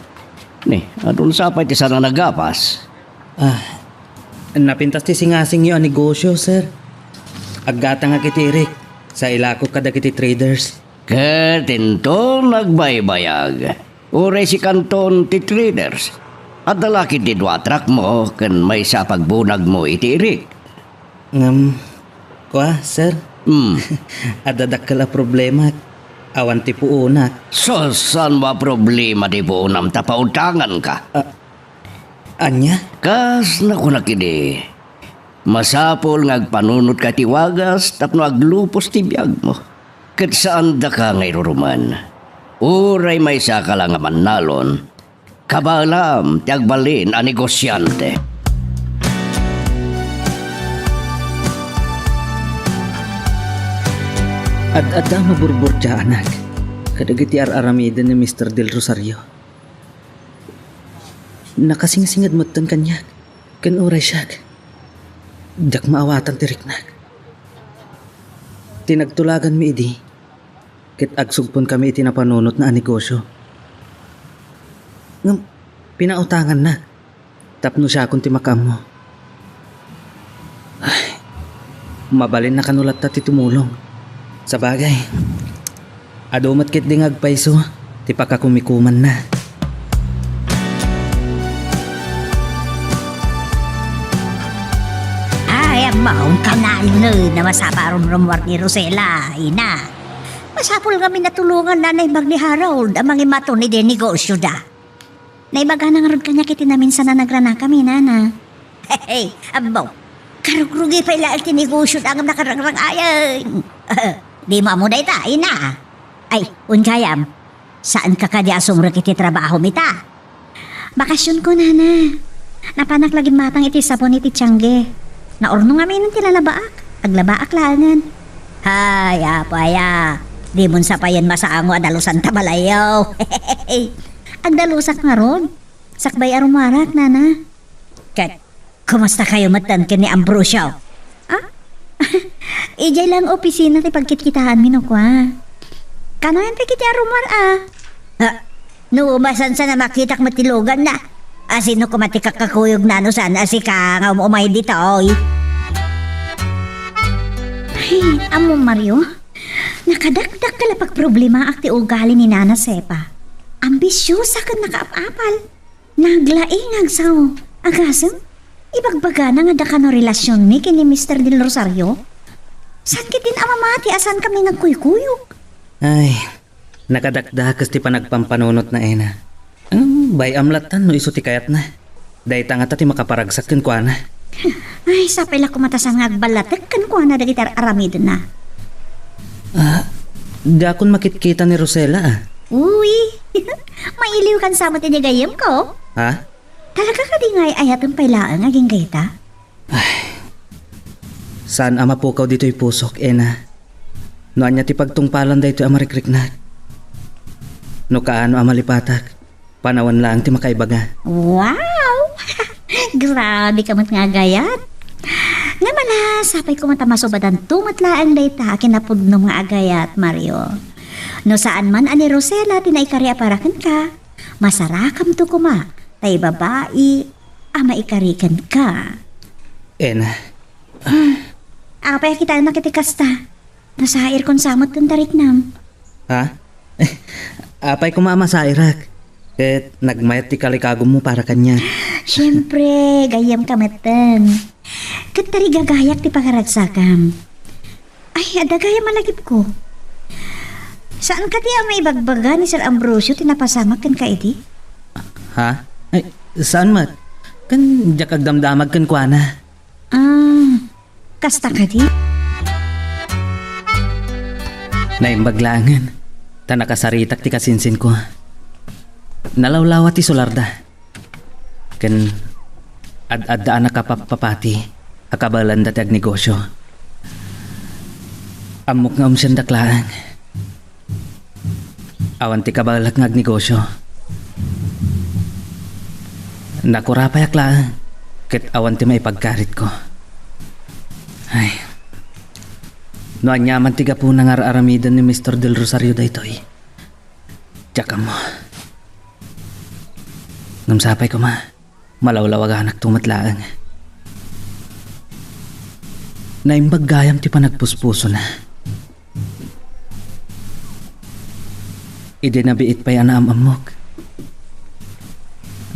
Ni, adun sapay ti sana nagapas. Napintas ti singasing yung negosyo, sir. Agata nga kiti Eric. Sa ilako kada kiti traders. Katinto nagbaybayag. Uray si kanton ti traders. At dalaki ti dwatrak mo kan may sa pagbunag mo iti Eric. Sir? Adadak kala problema. Awan ti puunak. So, saan ba problema di po unam tapautangan ka? Anya? Kas na ko nakidi. Masapol ngagpanunot ka tiwagas tapno aglupos ti biyag mo. Kat saan da ka ngay ruruman? Uray may saka lang nga manalon. Kabalam ti agbalin a negosyante. Ad-ada maburbur dya, anak. Kadagiti ar-aramida ni Mr. Del Rosario. Nakasing-singad mo tan kanya. Kan oray siya. Dak maawatan tiriknak. Tinagtulagan mi idi. Kit agsugpon kami iti napanunot na negosyo. Ngam, pinautangan na. Tapno siya kung timakam mo. Ay, mabalin na kanulat ta ti tumulong. Sa bagay, adumat kit dingag paiso, ti pakakumikuman na. Ay, maong kanalo na masaparon rumwar ni Rosela, ina. Masapol kami natulungan na naibag ni Harold ang mga mato ni de negosyo da. Naibaga na nga rin kanya kiti namin sana nagrana kami, nana. Hey, abaw, karugrugi pa ila ti negosyo da ang nakarangrang ayan. Di mo amuday ta, ina. Ay, unkayam, saan ka kadya sumrek iti trabaho mita? Bakasyon ko, nana. Napanak lagi matang iti sapon iti tiyangge. Naorno nga min tilalabaak. Aglabaak langan. Hay, apaya. Di mon sa payan masaango adalusan tabalayaw. Agdalusak nga ron. Sakbay arumarak, nana. Kat, kumusta kayo matan ni Ambrosio? Ah? Ijay lang opisina ti pagkitkitaan minukwa. Kano yan ti kiti arumar Nuumasan sa na makitak matilugan na. Asino ko matikakakuyog na no sana si ka nga umay dito oy. Ay, amo Mario. Nakadakdak ka pag problema ak ti ugali ni Nana Sepa. Ambisyosa ka nakaapapal. Naglaing agsaw. Agasem, ibagbaga na nga da ka no relasyon ni kini Mr. Del Rosario. Sakit din amamati asan kami nagkuykuyog. Ay, nakadakdakas ti panagpampanunot na ena. Bay amlatan no iso ti kayat na. Day tanga ti makaparagsak ken kuana. Ay, sapay la kumatasan nga agbalatek kan kuha na dagitar aramid na. Dakon makitkita ni Rosela ah. Uy, mailiw kan sa mo tinigayam ko. Ha? Talaga ka di nga ayat ang pailaan aging gayta? Saan ama pukaw dito'y pusok, ena? No anya ti pagtungpalan da ito amarikrik na. No kaano amalipatak, panawan lang ti makaibaga. Wow! Grabe ka mat nga gayat. Nga mala, sapay ko matamasobadan tumatlaan dayta kinapudno nga agayat, Mario. No saan man ani Rosela tinaikari aparakan ka, masarakam to kuma, tay babae, ama ikarikan ka. Ena, Apay kita nakitikas ta. Nasair kon samot kong tarik nam. ha? Apay kumama sa Irak. Ket nagmayat ti kalikagom mo para kanya. Siyempre, gayam kamatan. Katari gagayak ti pagaragsakam. Ay, ada gaya malagip ko. Saan ka ti may ibagbaga ni Sir Ambrosio tinapasamak kan ka iti? Ha? Ay, saan mat? Kan diyak agdamdamag kan kuana. Kasta ka di? Naimbaglangan. Tanakasaritak ti kasinsin ko. Nalawlawa ti solarda. Ken ad-addaan nakapapapati. Akabalan dati ag negosyo. Amok nga siyang daklaan. Awan ti kabalak nga ag negosyo. Nakurapay aklaan. Ket awan ti may pagkarit ko. Ay. No anyaman tiga po nang aramidan ni Mr. Del Rosario daytoy. Tsaka mo. Namsapay ko ma. Malawlawag anak tumatlaang. Naimbagayam ti panagpuspuso na. Idinabiit pa'y anaamamok.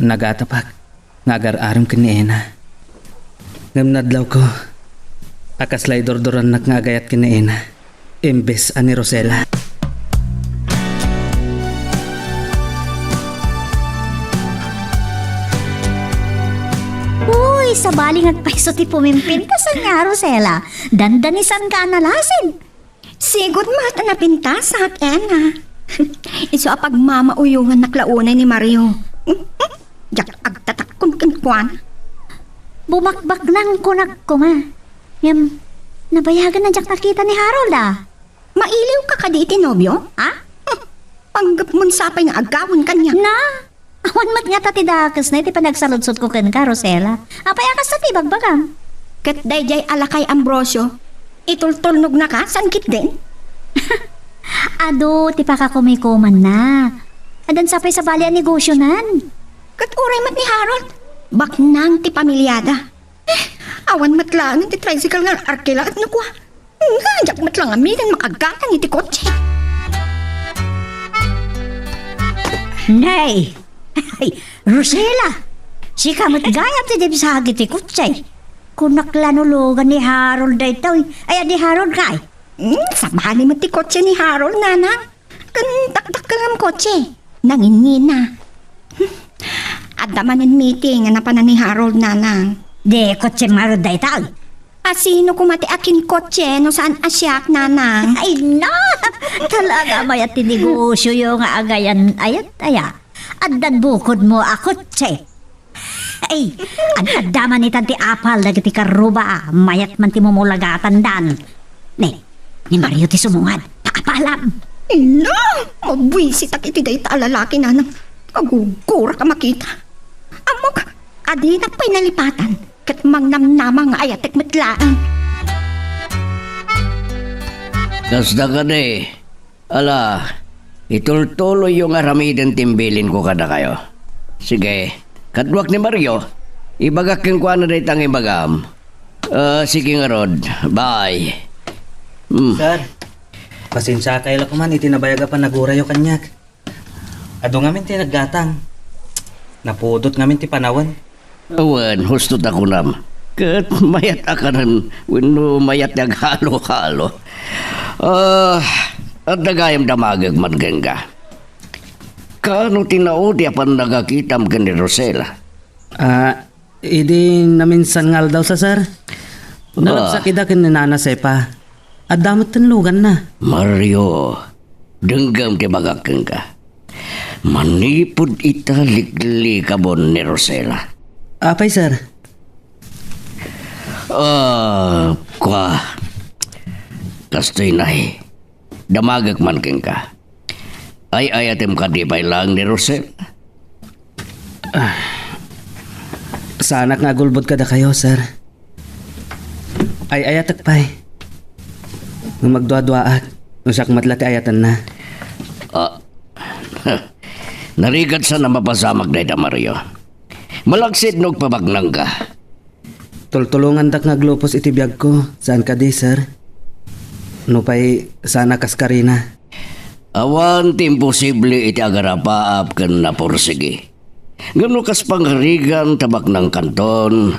Nagatapak. Ngagar-aram ka ni Ena. Ngamnadlaw ko. Akaslay dordoran ngagayat ka ni Ena. Imbes ani Rosela. Uy, sa baling at paiso ti pumimpin ka sa nga, Rosela. Dandanisan ka analasin. Sigod mata na pintas sa Ena. Iso apag mamauyungan naklaunay ni Mario. Jak agtatakon kan kuan. Bumakbak nang kunak ko nga. Nabayagan na jak nakita ni Harold ah. Mailiw ka kaditi, nobyo? Ha? Panggap mon sapay nga agawon kanya. Na? Awan mat nga tatidakas na iti panagsaludsot ko kan ka, Rosela. Apay akas sa tibagbagang. Kat dayjay alakay Ambrosio. Itultulnog na ka, sangkit din. Ado, ti pakakumikuman na. Adan sapay sa bali ang negosyo nan. Kat uray mat ni Harold. Baknang ti pamilyada. Awan matlangan ti tricycle nga arkela at nakuha. Jak matlang amitan makagatang iti kotse. Nay! Ay, Rosela! Si kamot gayap ti Deb sa hagit ti kutsay. Kung naklanulugan ni Harold da ito, ay di Harold kay. Samahan mo ti kotse ni Harold, nanang. Kan taktak ka ng kotse. Nangingina. Adamanan meeting nga napanan ni Harold, nanang. De, kotse marod da ito. Asino kumati akin kotse no saan asyak, nanang? Ay, no! Talaga mayat ti negosyo yung agayan ayat aya. Addan bukod mo a kotse. Ay, ang adaman ni Tanti Apal dagiti karuba, mayat man ti mumulagatan dan. Ni Mario ti sumungad, paapalam. Ino! Mabwisit ak iti day lalaki, nanang. Agugura ka makita. Amok, adi na pa'y nalipatan. Kat mangnamnama nga ayatek matlaan. Kasda ka ni. Ala, Itultuloy yung aramidin timbilin ko kada kayo. Sige, kadwak ni Mario, ibagakin ko na dahil ang ibagam. Sige nga Rod, bye. Sir, pasensya kayo lang kuman, itinabayaga pa nagurayo kanyak. Ado ngamin ti naggatang. Napudot ngamin ti panawan. Awan, hustot ako nam. Kat mayat akanan, wino mayat nag halo-halo. At nagayam damagag man ganga. Kano tinao di apan nagakitam ka ni Rosela? Idi naminsan ngal daw sa sir. Nalapsakida kin ni Nana Sepa. At damot tenlugan na. Mario, denggam ti bagakeng ka. Manipod ita likli kabon ni Rosela. Apay sir? Kastoy nahi. Damagag man keng ka. Ay ayatem ka di bay lang ni Rosela. Sanak nga gulbot kada kayo sir. Ay ayatak pay. Nung magdua-duaat, usak matlati ayatan na. Narigat sa na mapasamag na ita Mario. Malagsid nog pabagnang ka. Tultulungan dak nga glupos itibiyag ko. Saan ka di sir? Nupay sana kaskarina. Awan ti imposible iti agarapaap ken naporsige. Ngano kas pangarigan tabak ng kanton.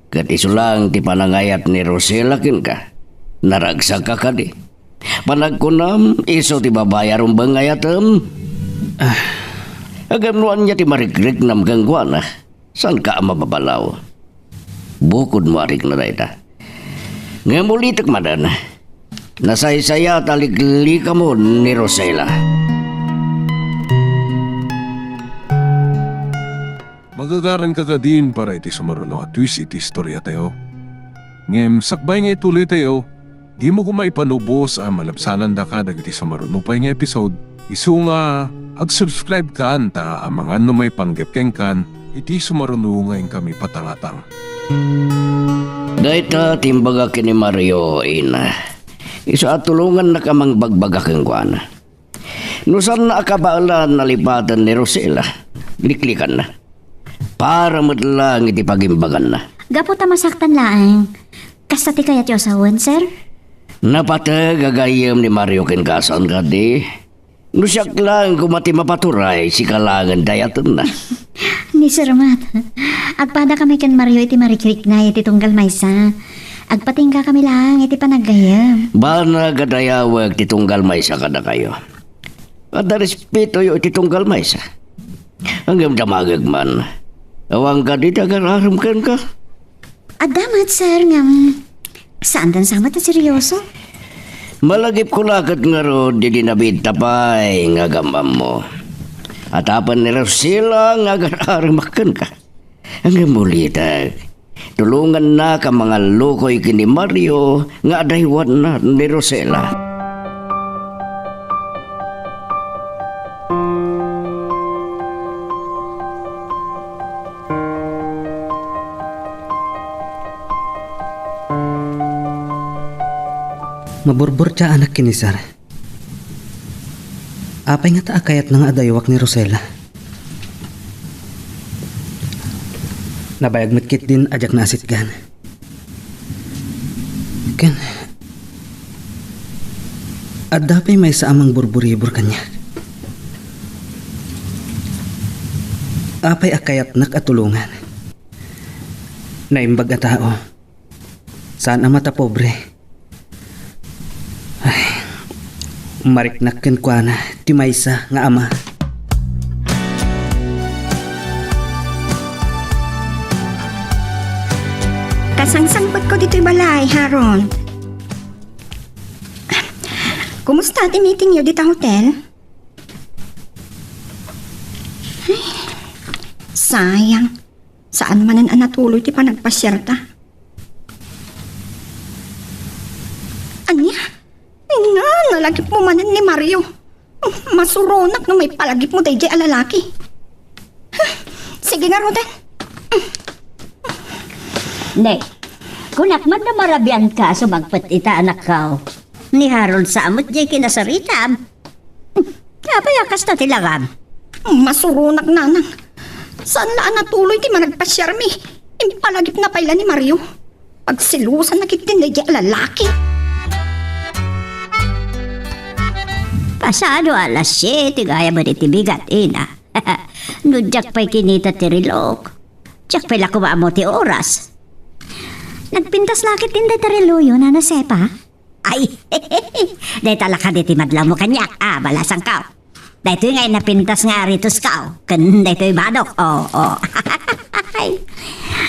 Kat isulang ti panangayat ni Rosela ken ka. Naragsak ka kadi. Panagkunam iso ti babayarong bangayatem. Agam nuan niya ti marikrik nam gangguana. San ka mababalaw? Bukod mo arik na dayta. Ngayon mulitik madan. Nasaysaya taligli ka mo ni Rosela. Magagaran ka din para iti sumaruno at twist iti istorya tayo. Ngem sakbay nga ituloy tayo, di mo kumaipanubos ang malabsanan da ka dagiti sumaruno pa nga episode. Isu nga, ag-subscribe ka anta ang mga may panggapkeng kan, iti sumaruno ngayon kami patangatang. Dayta timbaga kini Mario ina. Isa at tulungan na kamang bagbaga kang kuana. Nusan na akabaalan na lipatan ni Rosela. Liklikan na. Para madlang iti pagimbagan na. Gapo ta masaktan laang. Kasta ti kayat yo sawan, sir? Napata gagayam ni Mario ken kasan kadi. Nusyak lang kumati mapaturay si kalangan dayatan na. Ni Sir Mat. Agpada kami ken Mario iti marikrik na iti tunggal maysa. Agpatingga kami lang iti panagayam. Bana gadayawag ti tunggal maysa kada kayo. Ada respeto yo ti tunggal maysa. Hanggang damagag man. Awang ka di tagararam ken ka. Adamat, sir, nga saan dan sama ta seryoso? Malagip ko lakat nga ro di dinabid tapay nga gamam mo. At apan ni Rosela nga gararamakan ka. Hanggang mulitag. Tulungan na ka mga lukoy kini Mario nga adaywan na ni Rosela. Maburbur siya anak kini sir. Apay nga taakayat ng adayawak ni Rosela. Nabayag matkit din ajak na asitgan. Ken, at dapay may sa amang burburibur kanya. Apay akayat nakatulungan. Naimbag a tao. Saan ang mata pobre? Mariknakken kwa na ti maysa nga ama. Kasangsangpot ko dito'y balay, Harold. Kumusta ti meeting nyo dito hotel? Ay, sayang. Saan manan anatuloy ti panagpasyerta? Anya? Nga, nalagip mo manan ni Mario. Masuronak no may palagip mo day alalaki. Sige nga, Roden. Nek, kunakman na marabian ka sumagpat ita anak ka. Ni Harold sa amot jay kinasaritam. Kapayakas na tilagam. Masurunak nanang. Saan laan natuloy ti managpasyar mi? Impalagip na paila ni Mario. Pagsilusan na kitin di lalaki. Pasado alas 7, gaya ba di tibigat, ina? Nudyak pa'y kinita ti rilok. Tsak pa'y lakuha mo ti oras. Nagpintas lakit din ti riluyo na nasepa? Ay, day talaka di ti madlaw mo kanyak. Balasang kao. Dahito yung ngay napintas nga ritos kao. Kan dahito yung badok. Oo.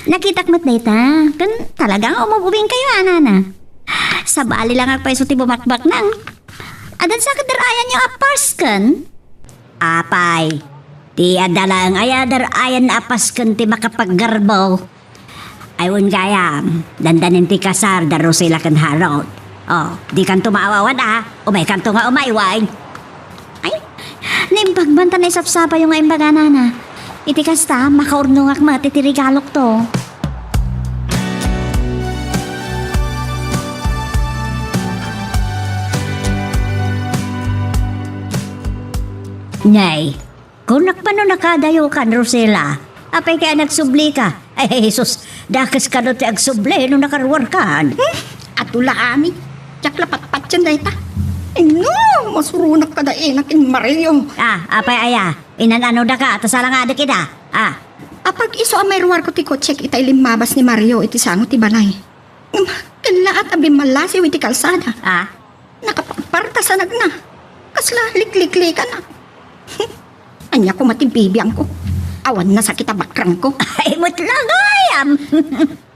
Nakitak mo't dayta. Kan talagang umububing kayo, anana. Sa bali lang agpay so ti bumakbak nang. Adan sa kadarayan yung apaskan? Apay. Ti adalang ayadarayan apaskan ti makapaggarbaw. Ayun gayam. Dandanin ti kasar daro sila kan Harold. Di kan tumawawan umay kan nga umayway. Ay, naimpagbanta na isapsapa yung imbaga na. Iti kasta, makaurnungak mati ti regalok to. Nay, kung nakpano nakadayo ka, Rosela, apay kaya nagsubli ka. Ay, Jesus, dakas ka doon ti agsubli nung nakaruwar ka. At ula amin. Tsak lapat-pat yan dahita. No, masurunak ka da in Mario. Apay aya, inanano da ka, tasala nga da kita. Apag iso ang may ruwar ko ti kotsek itay limabas ni Mario iti sango ti balay. Kalaat abi malasiw iti kalsada. Nakapagparta sa nagna. Kasla likliklikan na. Anya ko matibibiyang ko. Awan na sa kita bakrang ko. Ay, mutlagayam.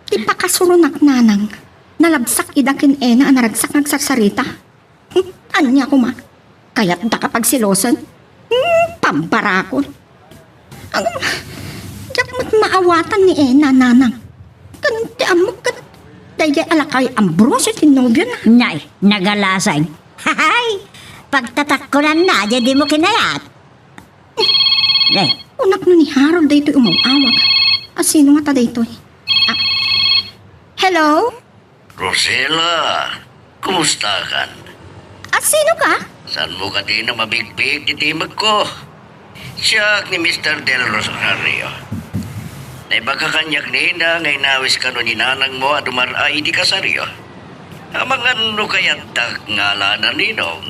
Di pa kasurunak nanang. Nalabsak idakin na naragsak nagsarsarita. Anya ko ma. Kaya't da kapag silosan. Pambarakon. Diyak mo't maawatan ni Ena nanang. Kanti amok kat. Daya alakay ambrosyo tinobyo na. Nay, nagalasay. Hay, pagtatak ko na di mo kinayat. Nay, Unak no ni Harold dayto umawawag. Sino nga ta dayto? Hello? Rosela, kumusta kan? Sino ka? Saan mo ka din na mabigbig titimag ko? Siyak ni Mr. Del Rosario. Naibaga kanyak nina ngay nawis ka no ni nanang mo at umaray di kasaryo. Amang ano kaya't tak ngala na ninong?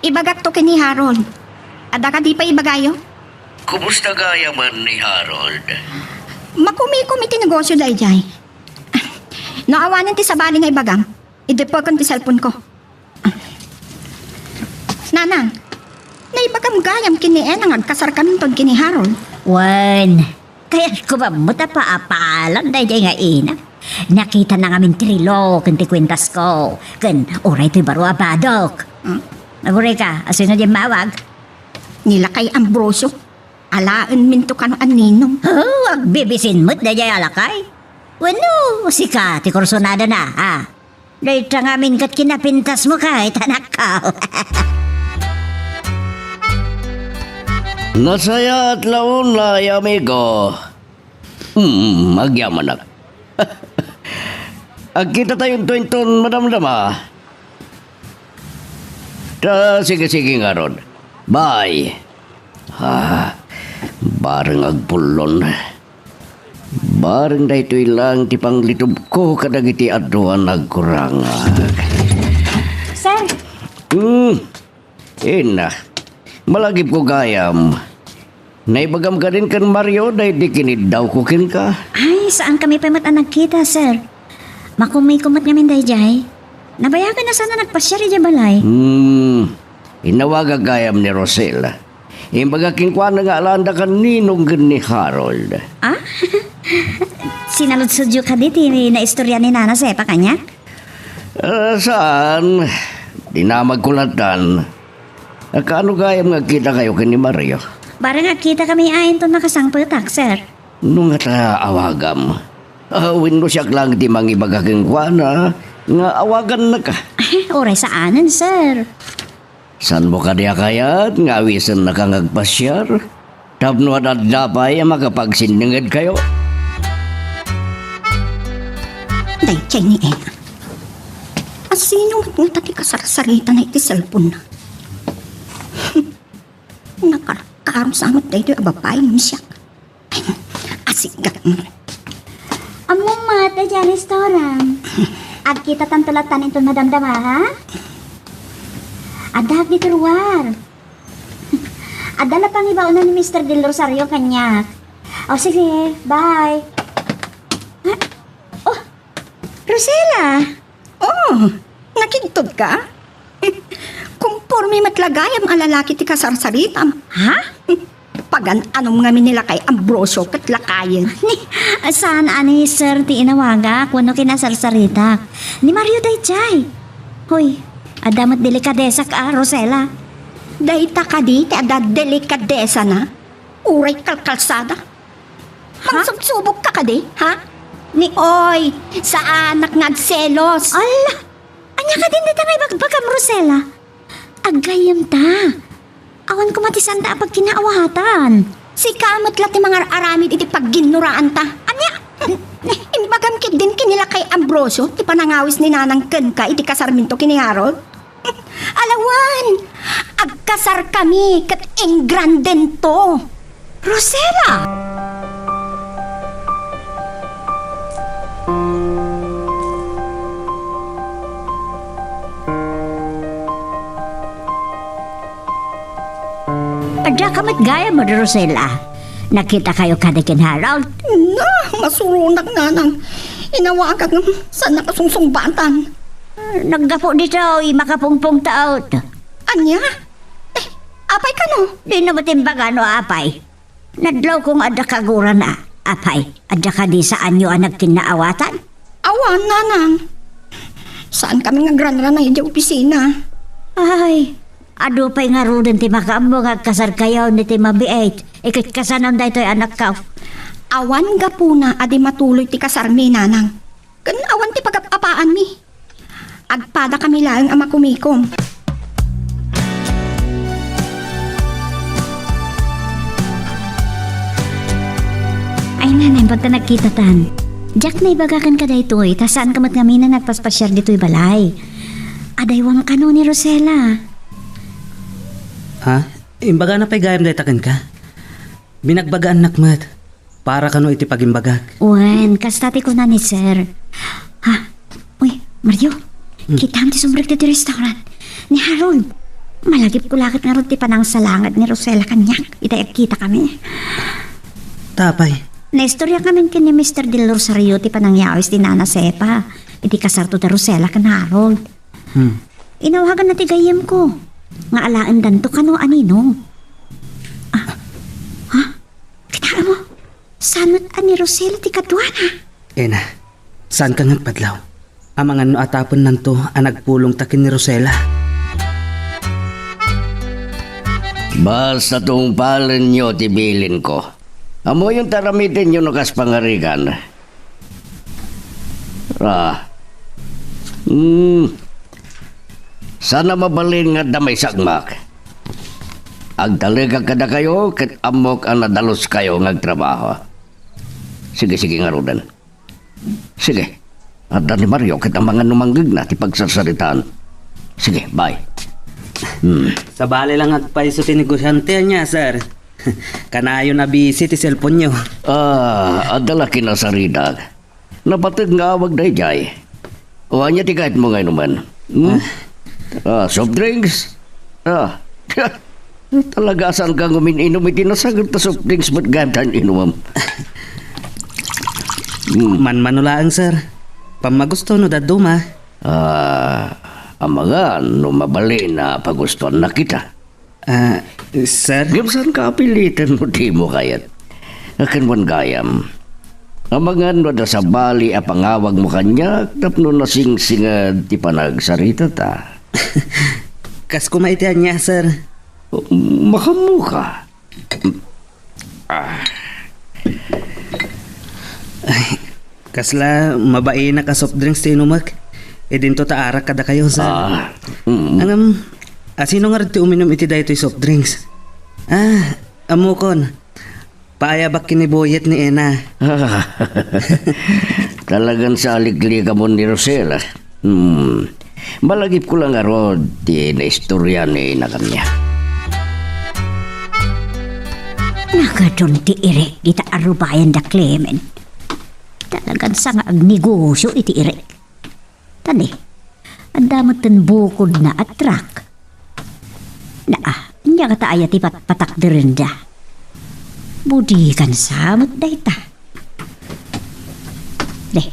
Ibagat to kini Harold. Ada ka di pa ibagayo? Kumusta gaya man ni Harold? Makumi-kumi ti negosyo dahi jay. Naawanan ti sabali nga ibagam. I-deport ko ti cellphone ko. Nanang, naibagam gayam kini ang agkasar kami ton kini Harold. Wan, kaya ko ba muta pa apalan dahil nga ina. Nakita na ngamin trilo kan ti kwintas ko. Kan oray ti baro abadok. Naburay ka, asino di mawag? Nila kay Ambrosio. Alaan minto ka no aninong. Wag bibisin mo't dahil alakay. Wano, sika, ti kursonada na, Dahil ngamin kat kinapintas mo kahit anak ka. Nasaya at laon na, amigo. Magyaman na. Agkita tayong tuwinton, madam-dama. Sige nga ron. Bye. Bareng agpulon. Bareng dahito ilang tipang litob ko kadagiti aduan nagkurangag. Sir, Ina, malagip ko gayam. Naibagam ka din kan Mario dahil di kinid daw kukin ka. ay, saan kami pa nagkita, sir? Makumay-kumat namin dahil jay. Nabayagan na sana nagpasyari dyan balay. Inawaga gayam ni Rosela. Imbaga kinkwa na nga alanda ka ninong ni Harold. Sinaludsadyo ka diti na istorya ni Nana Sepa kanya? Saan? Di na magkulatan. Kaano gayam nga kita kayo kini Mario? Bara nga kita kami ayin to nakasangputak, sir. Nung nga ta awagam. Wino siya lang di mangibaga kinkwa na nga awagan na ka. Oray saanan, sir. San mo ka diya kayat nga awisan na kang agpasyar? Tapno at dapay ang makapagsiningad kayo. Dahil chay ni Ena. Sino nga tati kasarsarita na iti cellphone na? Nakarakaroon sa amot dahil yung ababay mo siya. Asigat mo. Among mata dyan, restaurant. At kita tantulatan ito nadamdama, ha? Adag dito ruwar. Adala pang ibaon na ni Mr. Del Rosario kanya. O sige, bye. Ha? Oh, Rosella. Oh, nakintod ka? Kumpurmi matlagayam ang lalaki ti kasarsaritam. Ha? Pagan anong nga nila kay Ambrosio kat lakayan. Saan ani sir ti inawaga kuno kinasarsarita? Ni Mario Daychay. Hoy, adamat delikadesa ka, Rosella. Dahita ka di, ti ada delikadesa na. Uray kalkalsada. Magsubsubok ka di, ha? Ni Oy, sa anak nagselos. Ala, anya ka din dito ngay bagbagam, Rosella. Agayam ta. Awan ko matisanda pag kinaawatan. Si kamot lati mga aramid iti pagginuraan ta. Anya? Imbagam kit din kinila kay Ambrosio, ti panangawis ni Nanang Kenka iti kasarminto kini Harold. Alawan, agkasar kami kat engranden to. Rosella! Ada kamat gaya mo, Rosella. Nakita kayo kadikin Harold. Na, masurunak nga nang inawagan sa nakasungsungbatan. Naggapo dito, makapungpong taot. Anya? Apay ka no? Di na matimbaga no, apay. Nadlaw kong ada kagura na, apay. Ada ka di saan nyo ang nagkinaawatan? Awan, nanang. Saan kami nga granra na hindi opisina? Ay, ado pa'y nga ro din ti makaambo nga kasar kayo ni ti mabiait. Ikit kasanon da ito'y anak ka. Awan ga po na adi matuloy ti kasar mi, nanang. Kan awan ti pagapapaan mi. Agpada kami lang ang makumikom. Ay nanay, pagka nagkita tan. Jack na ibagakan ka da ito'y, ta saan ka mat kami na nagpaspasyar dito'y balay. Adaywang kano ni Rosella. Ha? Imbaga na pa'y gayam da itakan ka? Binagbagaan nakmat. Para kano iti pagimbagak. Wen, kastati ko na ni sir. Ha? Uy, Mario. Kita ti sumbrek dito restaurant. Ni Harold. Malagip ko lakit nga ron ti panang salangat ni Rosella kanyak. Itayag kita kami. Tapay. Naistorya kami kin ni Mr. Del Rosario ti panangyawis ti Nana Sepa. Iti kasarto ti Rosella kan Harold. Inawagan na ti gayem ko. Nga alaan danto kano anino. Ha? Kita mo? Sanot ani Rosella ti kadwana. Ena, saan ka nga padlaw? Amang ano atapon nanto ang nagpulong takin ni Rosella. Basta tong palan nyo, tibilin ko. Amo yung taramitin nyo nakas pangarigan. Sana mabalin nga damay sagmak. Agdalaga kada kayo, kat amok ang nadalos kayo ngagtrabaho. Sige, nga Rodan. Sige. At ni Mario, kat ang mga numanggig na, ti pagsasaritaan. Sige, bye. Sa bali lang agpaiso ti negosyante niya, sir. Kanayo na busy ti cellphone nyo. Adala kinasaridag. Napatag nga awag na ijay. O anya ti kahit mo ngayon naman. Soft drinks. Talaga saan kang umin-inom iti nasagot na soft drinks ba't gantan inumam? Man-manulaang, sir. Pamagusto no daduma. Amaga, no mabali na pagustuhan na kita. Sir? Gimsan ka apilitan mo di mo kayat. Akan man gayam. Amangan no da sa bali a pangawag mo kanya, tapno na sing-singad ti panagsarita ta. Kas kumaitian niya, sir. Makamu ka. Kasla, mabae na ka soft drinks ti inumak. E din to taarak kada kayo, sir. Sino nga rin ti uminom iti dahi to'y soft drinks? Amukon. Paayabak kiniboyet ni Ena. Talagang sa aligli ka mo ni Rosella. Malagip ko lang arod ti na istorya ni na kanya. Nagadun ti Irek kita arubayan da Clement. Talagang sa nga ag negosyo iti Irek. Tani, ang damot tan bukod na at truck. Niya kata ayat patak derenda. Budi kan samot dayta. Deh,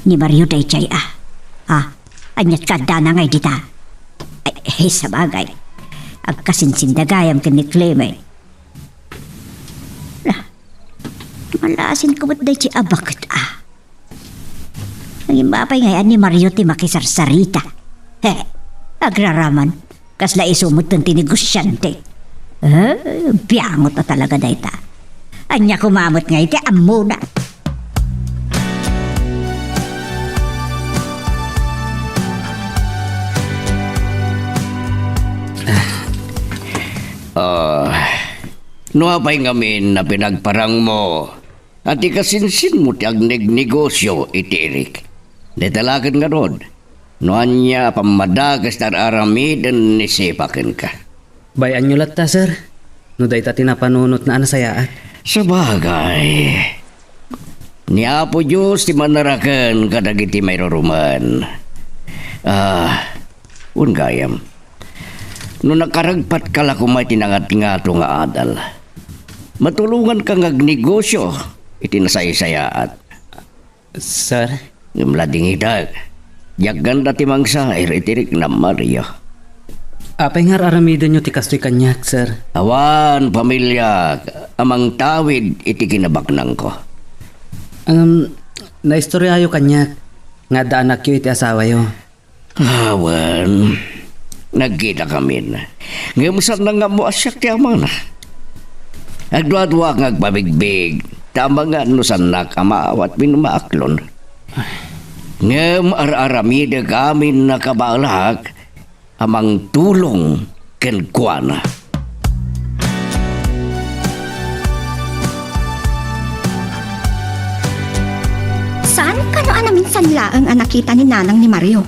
ni Mario day chay anyat kada na ngay dita. Ay, sabagay. Ag kasinsindagayam ka ni Clement. Malasin ko ba't day si abakit Ang imapay ngayon ni Mario ti makisarsarita. Agraraman. Kasla isumot ng tinigosyante. Biyangot na talaga dayta. Anya kumamot nga iti amuna. Nuapay ngamin na pinagparang mo at ikasinsin mo ti agneg-negosyo iti Eric. Detalagan nga rod. Noan niya pamadagas na aramidan ni sipakin ka. Bayan nyo latta, sir. No day ta tinapanunot na anasayaat. Sa bagay. Ni Apo Diyos ti manarakan kadagiti may ruruman. Ungayam. No nakaragpat ka la kumay tinangat-ngato nga adal. Matulungan kang agnegosyo iti nasaysayaat. Sir? Ngimlading idag. Yaganda ti mangsair itirik na Mario. Apay nga aramidon nyo ti kastoy kanyak, sir. Awan, pamilya, amang tawid iti kinabaknang ko. Naistoryayo kanyak. Nga daanak yo iti asawa yo. Awan, nagkita kami na. Ngayon saan na nga mo asyak ti amang na. Agdwa-dwa nga agbabigbig. Tama nga no sanak amaawat minumaaklon. Ngem ar-aramida kami nakabalak amang tulong ken kuana. Saan ka no anamin sanlaang ang nakita ni Nanang ni Mario?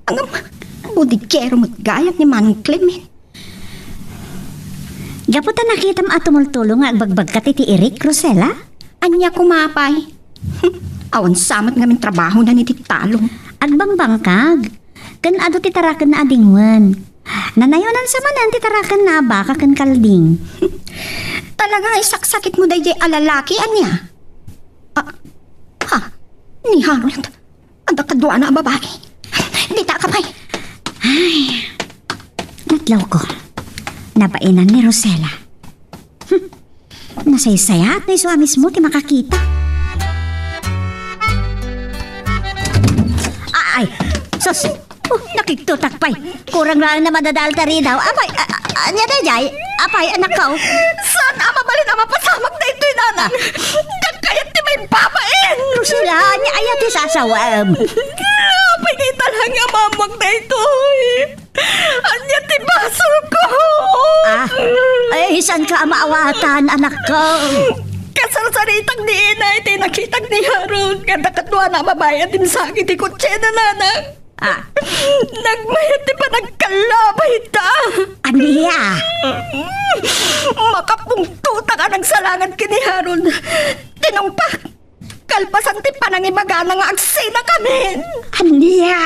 Ang budigero mo't gayat ni Manong Clement. Gaputan nakitam atumultulong nga agbagbag ka ti Eric, Rosella? Anya kumapay. Awan samat ngamin trabaho na ni Titalong. Agbangbangkag. Kan ado titarakan na adingwan. Nanayonan sa manan titarakan na baka kan kalding. Talagang isaksakit mo day alalaki anya. Ni Harold. Ang kadwa na ang babae. Di ta kapay. Natlaw ko. Napainan ni Rosella. Nasaysaya at na iswa mismo ti makakita. Ay, sus, nakiktutakpay. Kurang lang na madadalta rin daw. Apay, anya na jay? Apay, anak ko. Saan amabalin na mapasamak na ito'y Nanang? Kagkayat ti may babain. Rosella, anya ayat ti sasawam. Apay kay talang amamag na ito'y. Anya ti basol ko. Ay, saan ka maawatan, anak ko? Kasarsaritang ni Inay, tinakitang ni Harold. Kada katwa na babae at insakit ti kutse na Nanang. Nagmayat ti pa nagkalabay ta. Aniya? Makapungtuta ka ng salangan kini Harold. Tinumpak. Kalpasan ti panangimaga nga agsina kami. Aniya?